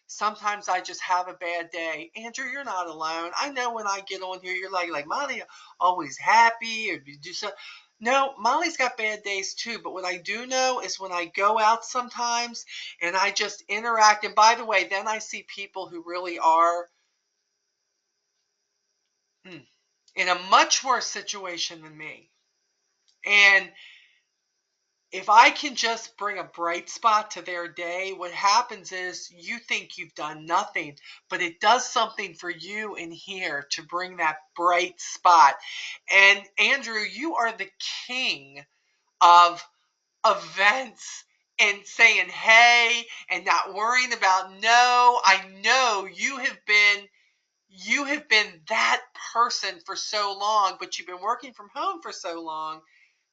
sometimes I just have a bad day. Andrew, you're not alone. I know when I get on here, you're like, Molly, always happy, or you do so. No, Molly's got bad days too, but what I do know is when I go out sometimes and I just interact, and by the way, then I see people who really are in a much worse situation than me. And if I can just bring a bright spot to their day, what happens is you think you've done nothing, but it does something for you in here to bring that bright spot. And Andrew, you are the king of events and saying hey and not worrying about no. I know you have been that person for so long, but you've been working from home for so long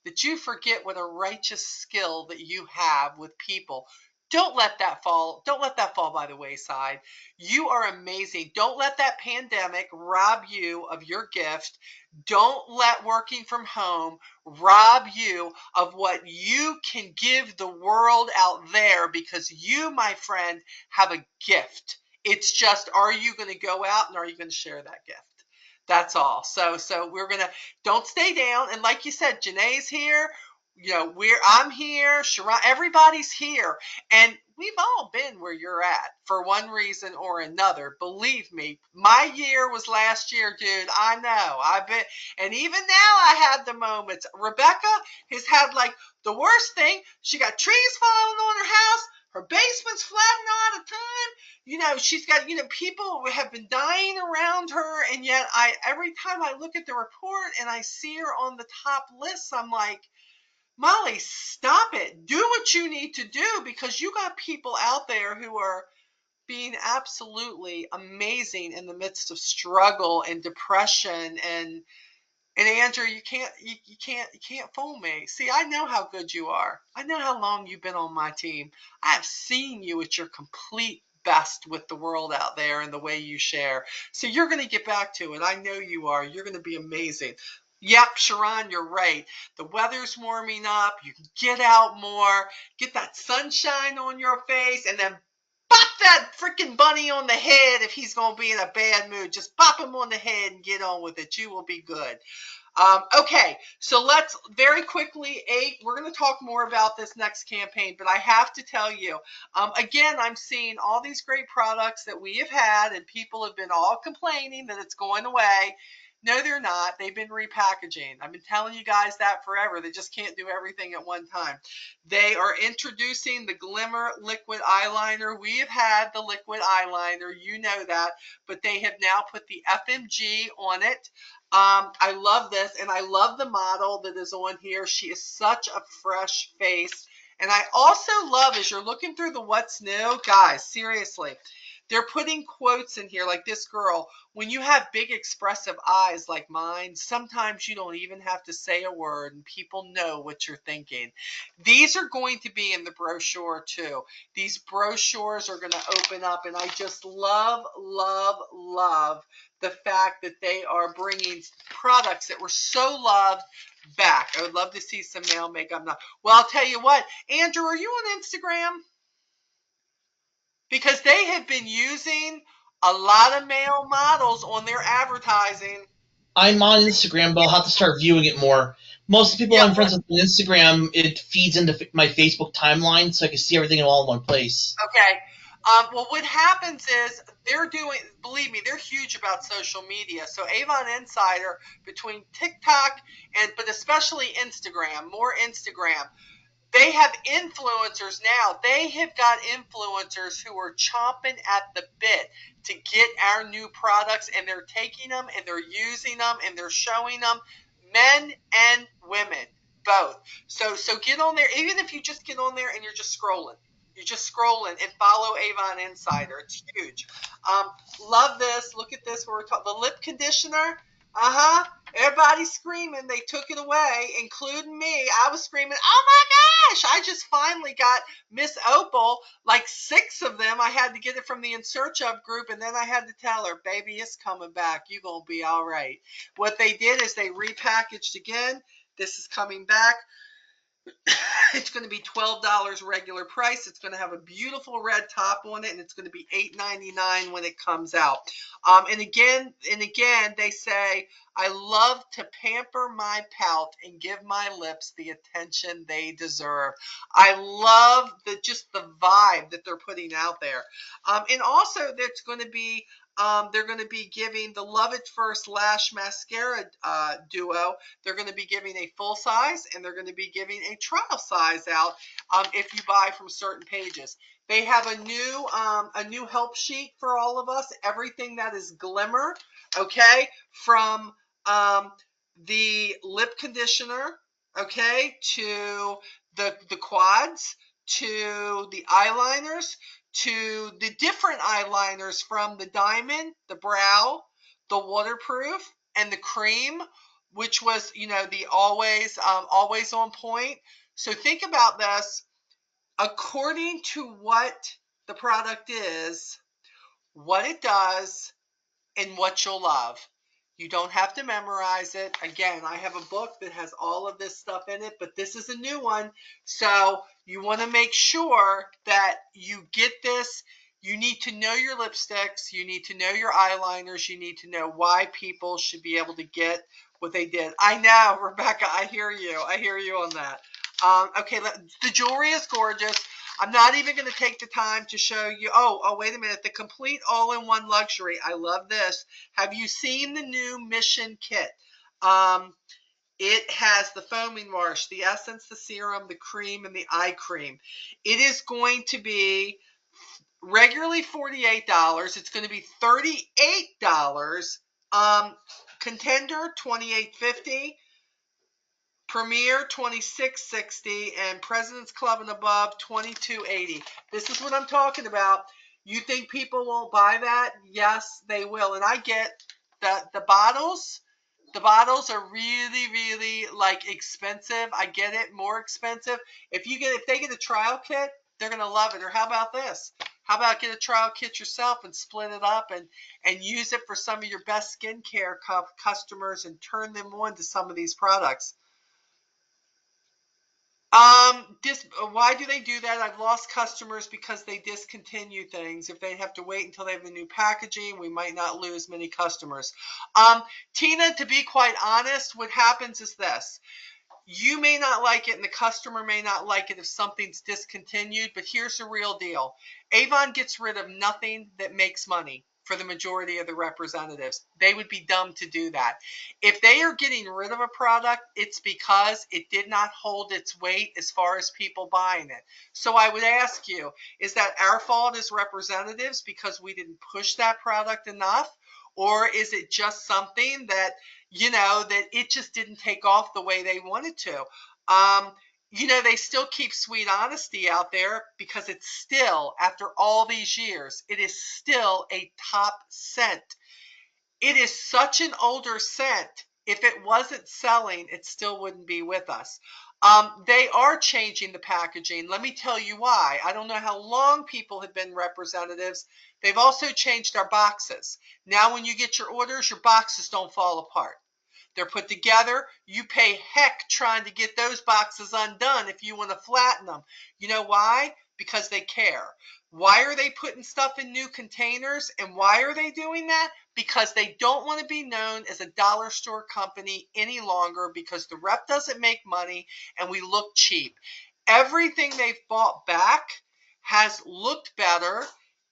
that you forget what a righteous skill that you have with people. Don't let that fall. Don't let that fall by the wayside. You are amazing. Don't let that pandemic rob you of your gift. Don't let working from home rob you of what you can give the world out there, because you, my friend, have a gift. It's just, are you going to go out and are you going to share that gift? That's all. So we're gonna, don't stay down. And like you said, Janae's here. I'm here. Sharon, everybody's here, and we've all been where you're at for one reason or another. Believe me, my year was last year, dude. I know. I've been, and even now I have the moments. Rebecca has had like the worst thing. She got trees falling on her house. Her basement's flooding all the time. She's got, people have been dying around her. And yet every time I look at the report and I see her on the top list, I'm like, Molly, stop it. Do what you need to do, because you got people out there who are being absolutely amazing in the midst of struggle and depression. And Andrew, you can't fool me. See, I know how good you are. I know how long you've been on my team. I have seen you at your complete best with the world out there and the way you share. So you're going to get back to it. I know you are. You're going to be amazing. Yep, Sharon, you're right. The weather's warming up. You can get out more, get that sunshine on your face, and then bop that freaking bunny on the head if he's going to be in a bad mood. Just pop him on the head and get on with it. You will be good. Okay, so let's very quickly, we're going to talk more about this next campaign, but I have to tell you, again, I'm seeing all these great products that we have had, and people have been all complaining that it's going away. No, they're not. They've been repackaging. I've been telling you guys that forever. They just can't do everything at one time. They are introducing the Glimmer liquid eyeliner. We have had the liquid eyeliner, you know that, but they have now put the FMG on it. I love this, and I love the model that is on here. She is such a fresh face. And I also love, as you're looking through the what's new, guys, seriously, they're putting quotes in here like this girl. When you have big expressive eyes like mine, sometimes you don't even have to say a word and people know what you're thinking. These are going to be in the brochure too. These brochures are going to open up, and I just love, love, love the fact that they are bringing products that were so loved back. I would love to see some male makeup now. Well, I'll tell you what, Andrew, are you on Instagram? Because they have been using a lot of male models on their advertising. I'm on Instagram, but I'll have to start viewing it more. Most of the people Yeah, I'm friends with on Instagram, it feeds into my Facebook timeline, so I can see everything all in one place. okay. Well, what happens is they're doing, believe me, they're huge about social media. So Avon Insider, between TikTok but especially Instagram, more Instagram, they have influencers now. They have got influencers who are chomping at the bit to get our new products, and they're taking them and they're using them and they're showing them, men and women both. So get on there, even if you just get on there and you're just scrolling. You're just scrolling and follow Avon Insider. It's huge. Love this. Look at this. We're talking the lip conditioner. Everybody's screaming. They took it away, including me. I was screaming, oh my gosh! I just finally got Miss Opal, like 6 of them. I had to get it from the In Search Of group, and then I had to tell her, baby, it's coming back. You're going to be all right. What they did is they repackaged again. This is coming back. It's going to be $12 regular price. It's going to have a beautiful red top on it, and it's going to be $8.99 when it comes out. And again, they say, I love to pamper my pout and give my lips the attention they deserve. I love just the vibe that they're putting out there. And also, that's going to be they're going to be giving the Love It First Lash Mascara duo. They're going to be giving a full size, and they're going to be giving a trial size out if you buy from certain pages. They have a new help sheet for all of us. Everything that is glimmer, okay, from the lip conditioner, okay, to the quads, to the eyeliners, to the different eyeliners from the diamond, the brow, the waterproof, and the cream, which was, the always on point. So think about this. According to what the product is, what it does, and what you'll love. You don't have to memorize it. Again, I have a book that has all of this stuff in it, but this is a new one. So you want to make sure that you get this. You need to know your lipsticks. You need to know your eyeliners. You need to know why people should be able to get what they did. I know, Rebecca, I hear you. I hear you on that. Okay, the jewelry is gorgeous. I'm not even going to take the time to show you. Oh, wait a minute. The complete all-in-one luxury. I love this. Have you seen the new Mission Kit? It has the foaming wash, the essence, the serum, the cream, and the eye cream. It is going to be regularly $48. It's going to be $38. Contender, $28.50. Premier $26.60, and President's Club and above $22.80. This is what I'm talking about. You think people won't buy that? Yes, they will. And I get the bottles. The bottles are really, really expensive. I get it, more expensive. If they get a trial kit, they're gonna love it. Or how about this? How about get a trial kit yourself and split it up and use it for some of your best skincare customers and turn them on to some of these products. Why do they do that? I've lost customers because they discontinue things. If they have to wait until they have the new packaging, we might not lose many customers. Tina, to be quite honest, what happens is this. You may not like it and the customer may not like it if something's discontinued, but here's the real deal. Avon gets rid of nothing that makes money for the majority of the representatives. They would be dumb to do that. If they are getting rid of a product, it's because it did not hold its weight as far as people buying it. So I would ask you, is that our fault as representatives because we didn't push that product enough? Or is it just something that that it just didn't take off the way they wanted to? They still keep Sweet Honesty out there because it's still, after all these years, it is still a top scent. It is such an older scent. If it wasn't selling, it still wouldn't be with us. They are changing the packaging. Let me tell you why. I don't know how long people have been representatives. They've also changed our boxes. Now when you get your orders, your boxes don't fall apart. They're put together. You pay heck trying to get those boxes undone if you want to flatten them. You know why? Because they care. Why are they putting stuff in new containers? And why are they doing that? Because they don't want to be known as a dollar store company any longer, because the rep doesn't make money and we look cheap. Everything they've bought back has looked better.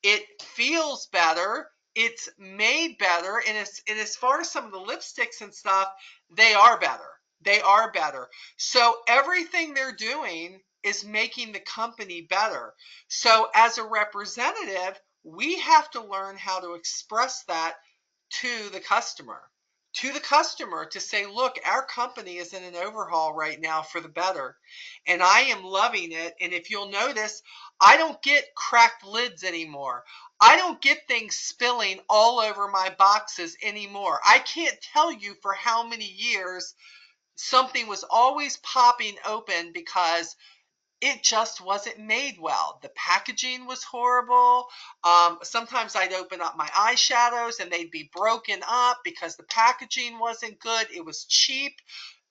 It feels better. It's made better. And as far as some of the lipsticks and stuff, they are better. They are better. So everything they're doing is making the company better. So as a representative, we have to learn how to express that to the customer. To say, look, our company is in an overhaul right now for the better, and I am loving it. And if you'll notice, I don't get cracked lids anymore. I don't get things spilling all over my boxes anymore. I can't tell you for how many years something was always popping open because it just wasn't made well. The packaging was horrible. Sometimes I'd open up my eyeshadows and they'd be broken up because the packaging wasn't good. It was cheap.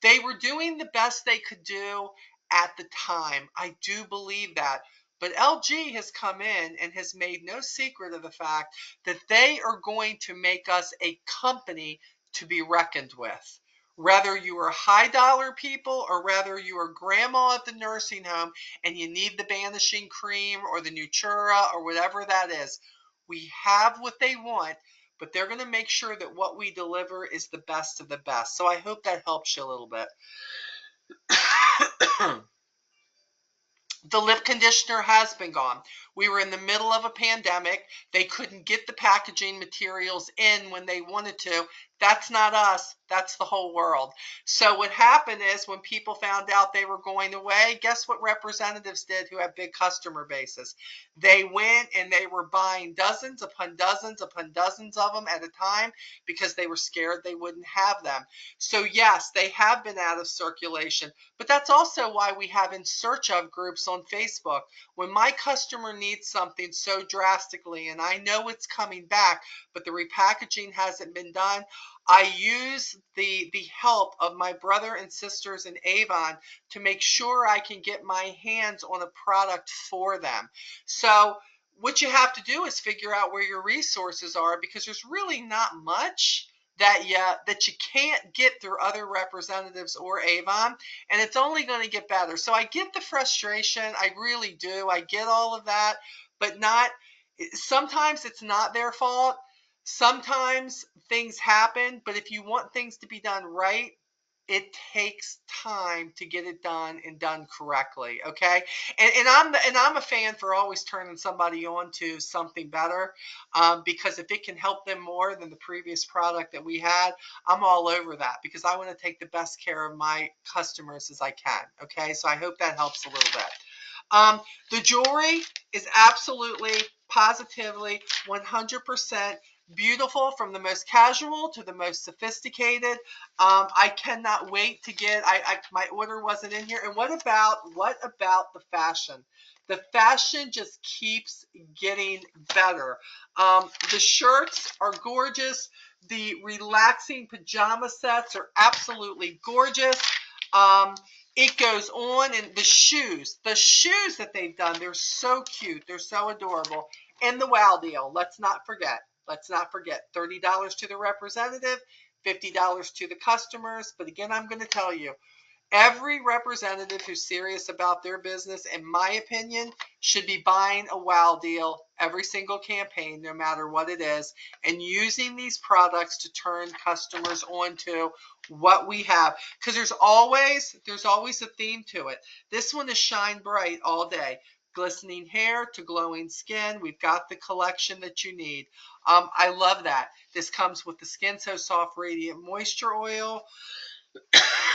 They were doing the best they could do at the time. I do believe that. But LG has come in and has made no secret of the fact that they are going to make us a company to be reckoned with. Whether you are high dollar people or whether you are grandma at the nursing home and you need the banishing cream or the Nutura or whatever that is, we have what they want, but they're going to make sure that what we deliver is the best of the best. So I hope that helps you a little bit. The lip conditioner has been gone. We were in the middle of a pandemic. They couldn't get the packaging materials in when they wanted to. That's not us. That's the whole world. So what happened is when people found out they were going away, guess what representatives did who have big customer bases? They went and they were buying dozens upon dozens upon dozens of them at a time because they were scared they wouldn't have them. So yes, they have been out of circulation, but that's also why we have in search of groups on Facebook. When my customer needs something so drastically and I know it's coming back, but the repackaging hasn't been done, I use the help of my brother and sisters in Avon to make sure I can get my hands on a product for them. So what you have to do is figure out where your resources are, because there's really not much that you can't get through other representatives or Avon, and it's only going to get better. So I get the frustration, I really do. I get all of that, but sometimes it's not their fault. Sometimes things happen, but if you want things to be done right, it takes time to get it done and done correctly. Okay, and I'm a fan for always turning somebody on to something better, because if it can help them more than the previous product that we had, I'm all over that, because I want to take the best care of my customers as I can. Okay, so I hope that helps a little bit. The jewelry is absolutely, positively, 100% beautiful, from the most casual to the most sophisticated. I cannot wait to get. My order wasn't in here. And what about the fashion? The fashion just keeps getting better. The shirts are gorgeous. The relaxing pajama sets are absolutely gorgeous. It goes on, and the shoes that they've done, they're so cute. They're so adorable. And the wow deal, let's not forget, $30 to the representative, $50 to the customers. But again, I'm going to tell you, every representative who's serious about their business, in my opinion, should be buying a wow deal every single campaign, no matter what it is, and using these products to turn customers onto what we have. Because there's always a theme to it. This one is shine bright all day. Glistening hair to glowing skin. We've got the collection that you need. I love that. This comes with the Skin So Soft Radiant Moisture Oil,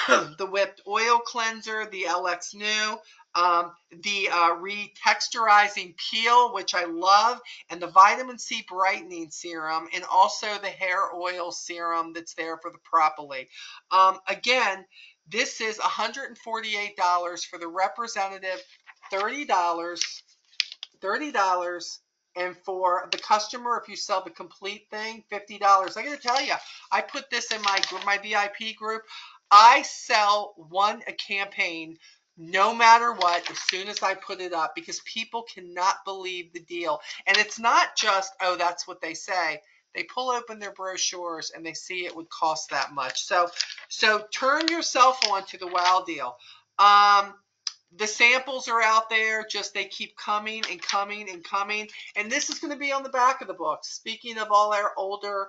the whipped oil cleanser, the LX New, the retexturizing peel, which I love, and the vitamin C brightening serum, and also the hair oil serum that's there for the Propolis. Again, this is $148 for the representative, $30. And for the customer, if you sell the complete thing, $50. I got to tell you, I put this in my VIP group. I sell a campaign no matter what, as soon as I put it up, because people cannot believe the deal. And it's not just, oh, that's what they say. They pull open their brochures and they see it would cost that much. So turn yourself on to the wow deal. The samples are out there, just they keep coming and coming and coming. And this is going to be on the back of the book. Speaking of all our older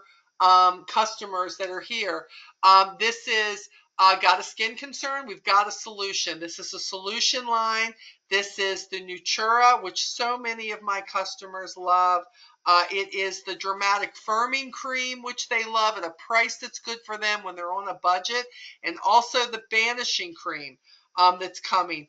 customers that are here, this is got a skin concern, we've got a solution. This is a solution line. This is the Nutura, which so many of my customers love. It is the dramatic firming cream, which they love at a price that's good for them when they're on a budget, and also the banishing cream that's coming.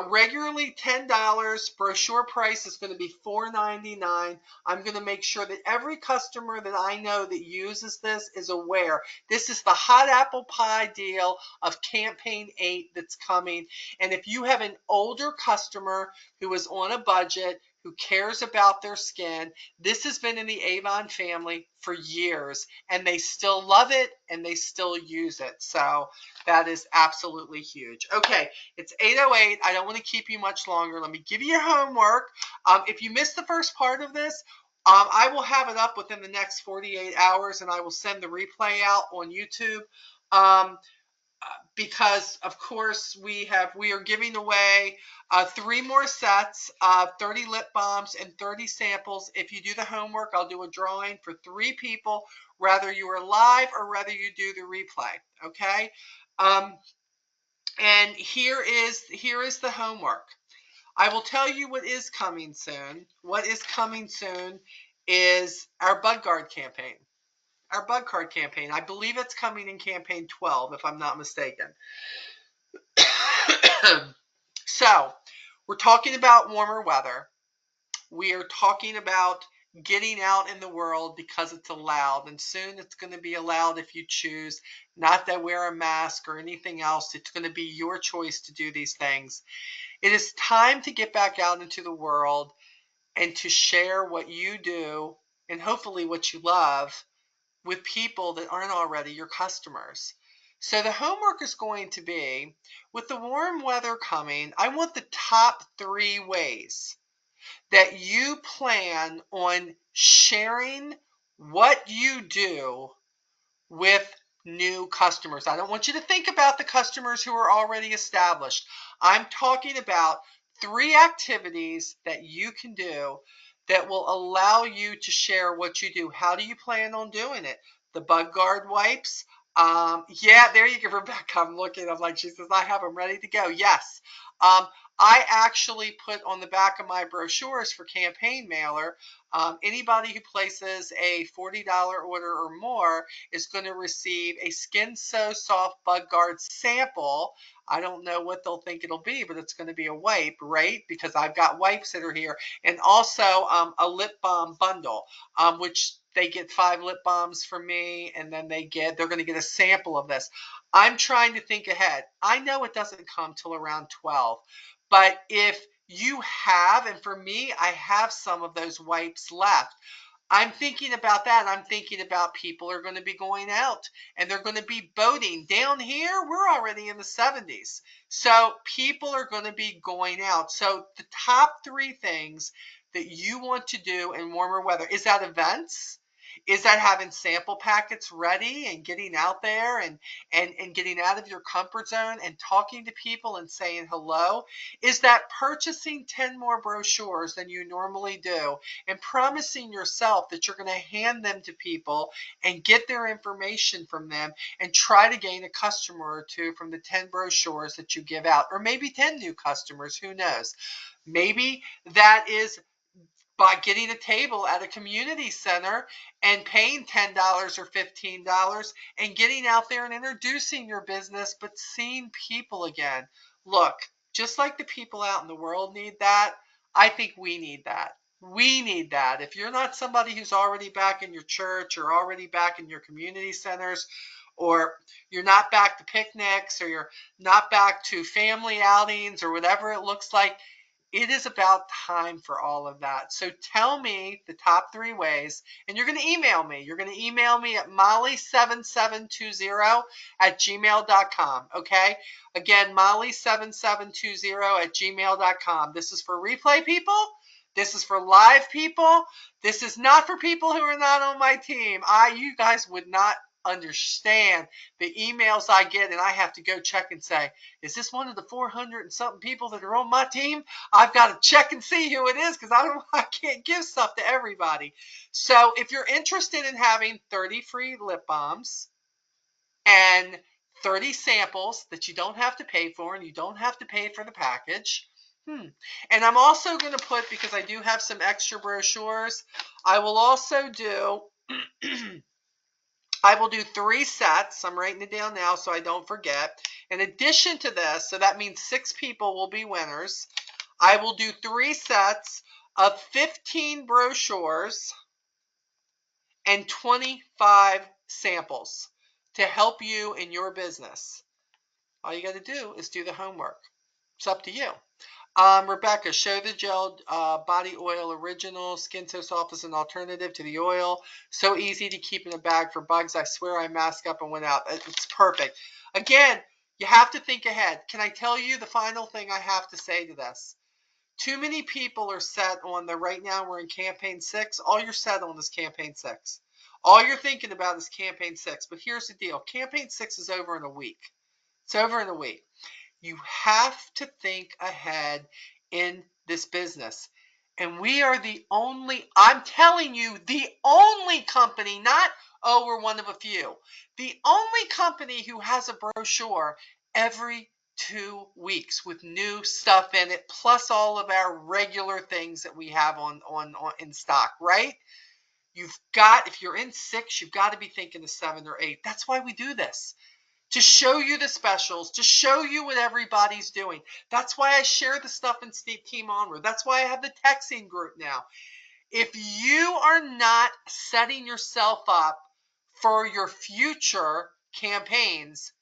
Regularly $10, brochure price is going to be $4.99. I'm going to make sure that every customer that I know that uses this is aware. This is the hot apple pie deal of campaign 8 that's coming. And if you have an older customer who is on a budget, who cares about their skin, this has been in the Avon family for years, and they still love it and they still use it. So that is absolutely huge. Okay, it's 8:08. I don't want to keep you much longer. Let me give you your homework. If you missed the first part of this, I will have it up within the next 48 hours, and I will send the replay out on YouTube. Because of course we are giving away 3 more sets of 30 lip balms and 30 samples. If you do the homework, I'll do a drawing for 3 people, whether you are live or whether you do the replay. Okay. And here is the homework. I will tell you what is coming soon. What is coming soon is our Bud Guard campaign. Our Bud Guard campaign. I believe it's coming in campaign 12, if I'm not mistaken. So, we're talking about warmer weather. We are talking about getting out in the world because it's allowed, and soon it's going to be allowed if you choose not to wear a mask or anything else. It's going to be your choice to do these things. It is time to get back out into the world and to share what you do and hopefully what you love with people that aren't already your customers. So the homework is going to be, with the warm weather coming, I want the top 3 ways that you plan on sharing what you do with new customers. I don't want you to think about the customers who are already established. I'm talking about 3 activities that you can do that will allow you to share what you do. How do you plan on doing it? The Bug Guard wipes. Yeah, there you go, Rebecca. I'm looking. I'm like, she says, I have them ready to go. Yes. I actually put on the back of my brochures for campaign mailer, anybody who places a $40 order or more is going to receive a Skin So Soft Bug Guard sample. I don't know what they'll think it'll be, but it's going to be a wipe, right? Because I've got wipes that are here. And also a lip balm bundle, which they get 5 lip balms from me, and then they're going to get a sample of this. I'm trying to think ahead. I know it doesn't come till around 12, but if you have, and for me, I have some of those wipes left. I'm thinking about that. I'm thinking about people are going to be going out and they're going to be boating. Down here, we're already in the 70s. So people are going to be going out. So the top 3 things that you want to do in warmer weather, is that events? Is that having sample packets ready and getting out there and getting out of your comfort zone and talking to people and saying hello? Is that purchasing 10 more brochures than you normally do and promising yourself that you're going to hand them to people and get their information from them and try to gain a customer or 2 from the 10 brochures that you give out, or maybe 10 new customers, who knows? Maybe that is by getting a table at a community center and paying $10 or $15 and getting out there and introducing your business, but seeing people again. Look, just like the people out in the world need that, I think we need that. We need that. If you're not somebody who's already back in your church or already back in your community centers, or you're not back to picnics, or you're not back to family outings, or whatever it looks like, It is about time for all of that. So tell me the top 3 ways, and you're going to email me. You're going to email me at molly7720@gmail.com. Okay? Again, molly7720@gmail.com. This is for replay people. This is for live people. This is not for people who are not on my team. You guys would not understand the emails I get, and I have to go check and say, is this one of the 400 and something people that are on my team? I've got to check and see who it is, because I can't give stuff to everybody. So if you're interested in having 30 free lip balms and 30 samples that you don't have to pay for, and you don't have to pay for the package. And I'm also going to put, because I do have some extra brochures, I will also do I will do 3 sets. I'm writing it down now so I don't forget. In addition to this, so that means 6 people will be winners. I will do 3 sets of 15 brochures and 25 samples to help you in your business. All you got to do is do the homework. It's up to you. Rebecca, show the gel body oil original. Skin so soft is an alternative to the oil. So easy to keep in a bag for bugs. I swear I masked up and went out. It's perfect. Again, you have to think ahead. Can I tell you the final thing I have to say to this? Too many people are set on the right now we're in campaign 6. All you're set on is campaign 6. All you're thinking about is campaign 6. But here's the deal. Campaign 6 is over in a week. It's over in a week. You have to think ahead in this business. And we are the only, I'm telling you, the only company, not, oh, we're one of a few, the only company who has a brochure every 2 weeks with new stuff in it, plus all of our regular things that we have on in stock, right? You've got, if you're in 6, you've got to be thinking of 7 or 8. That's why we do this. To show you the specials, to show you what everybody's doing. That's why I share the stuff in Team Onward. That's why I have the texting group now. If you are not setting yourself up for your future campaigns,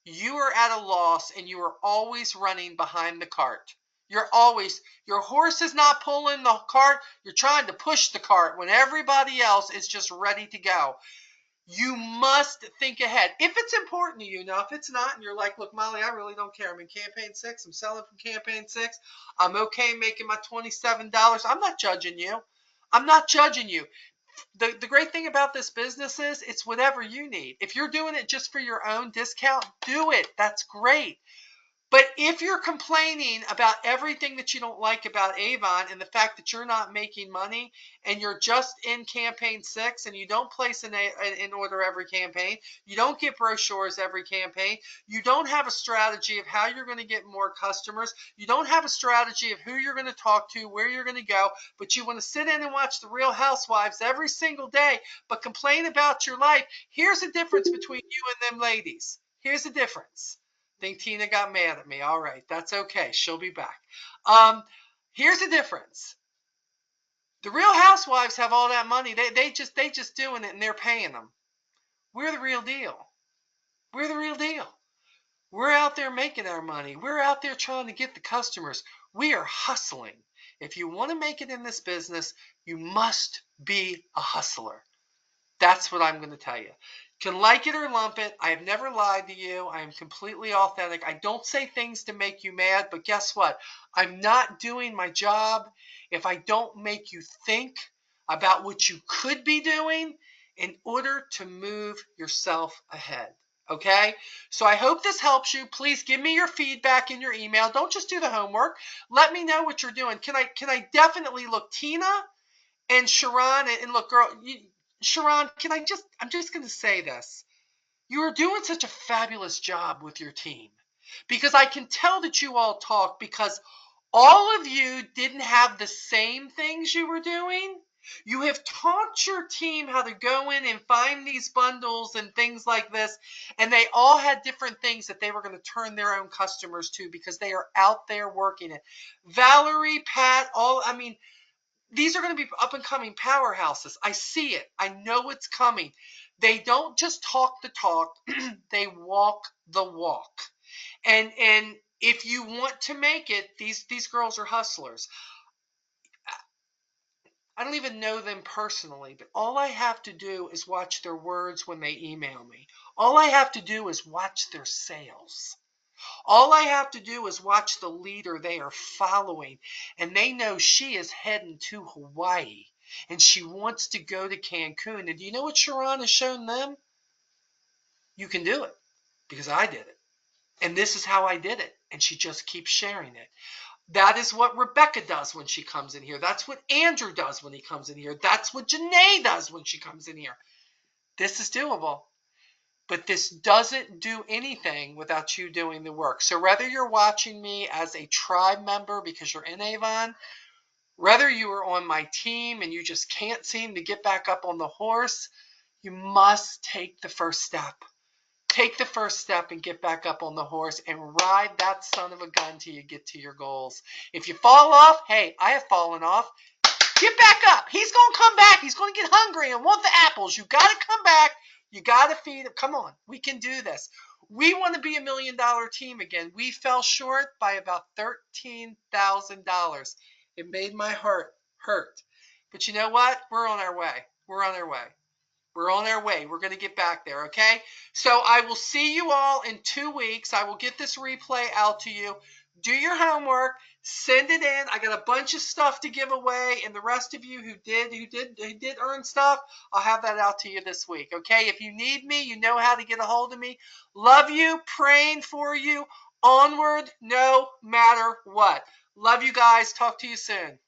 you are at a loss, and you are always running behind the cart. Your horse is not pulling the cart. You're trying to push the cart when everybody else is just ready to go. You must think ahead. If it's important to you. Now, if it's not, and you're like, look, Molly, I really don't care. I'm in campaign 6. I'm selling from campaign 6. I'm okay making my $27. I'm not judging you. I'm not judging you. The great thing about this business is it's whatever you need. If you're doing it just for your own discount, do it. That's great. But if you're complaining about everything that you don't like about Avon and the fact that you're not making money and you're just in campaign 6 and you don't place an order every campaign, you don't get brochures every campaign, you don't have a strategy of how you're going to get more customers, you don't have a strategy of who you're going to talk to, where you're going to go, but you want to sit in and watch the Real Housewives every single day but complain about your life, here's the difference between you and them ladies. Here's the difference. I think Tina got mad at me. All right, that's okay. She'll be back. Here's the difference. The Real Housewives have all that money. They just doing it, and they're paying them. We're the real deal. We're the real deal. We're out there making our money. We're out there trying to get the customers. We are hustling. If you want to make it in this business, you must be a hustler. That's what I'm going to tell you. You can like it or lump it. I have never lied to you. I am completely authentic. I don't say things to make you mad, but guess what? I'm not doing my job if I don't make you think about what you could be doing in order to move yourself ahead. Okay? So I hope this helps you. Please give me your feedback in your email. Don't just do the homework. Let me know what you're doing. Can I definitely look, Tina and Sharon, and look, girl, Sharon, I'm just going to say this. You are doing such a fabulous job with your team because I can tell that you all talk because all of you didn't have the same things you were doing. You have taught your team how to go in and find these bundles and things like this, and they all had different things that they were going to turn their own customers to because they are out there working it. Valerie, Pat, these are going to be up-and-coming powerhouses. I see it. I know it's coming. They don't just talk the talk. They walk the walk. And If you want to make it, these girls are hustlers. I don't even know them personally, but all I have to do is watch their words when they email me. All I have to do is watch their sales. All I have to do is watch the leader they are following, and they know she is heading to Hawaii, and she wants to go to Cancun. And do you know what Sharon has shown them? You can do it, because I did it. And this is how I did it. And she just keeps sharing it. That is what Rebecca does when she comes in here. That's what Andrew does when he comes in here. That's what Janae does when she comes in here. This is doable. But this doesn't do anything without you doing the work. So whether you're watching me as a tribe member because you're in Avon, whether you are on my team and you just can't seem to get back up on the horse, you must take the first step. Take the first step and get back up on the horse and ride that son of a gun till you get to your goals. If you fall off, hey, I have fallen off. Get back up. He's going to come back. He's going to get hungry and want the apples. You got to come back. You got to feed him. Come on. We can do this. We want to be $1 million team again. We fell short by about $13,000. It made my heart hurt. But you know what? We're on our way. We're on our way. We're on our way. We're going to get back there, okay? So I will see you all in 2 weeks. I will get this replay out to you. Do your homework. Send it in. I got a bunch of stuff to give away, and the rest of you who did earn stuff, I'll have that out to you this week, okay? If you need me, you know how to get a hold of me. Love you. Praying for you. Onward, no matter what. Love you guys. Talk to you soon.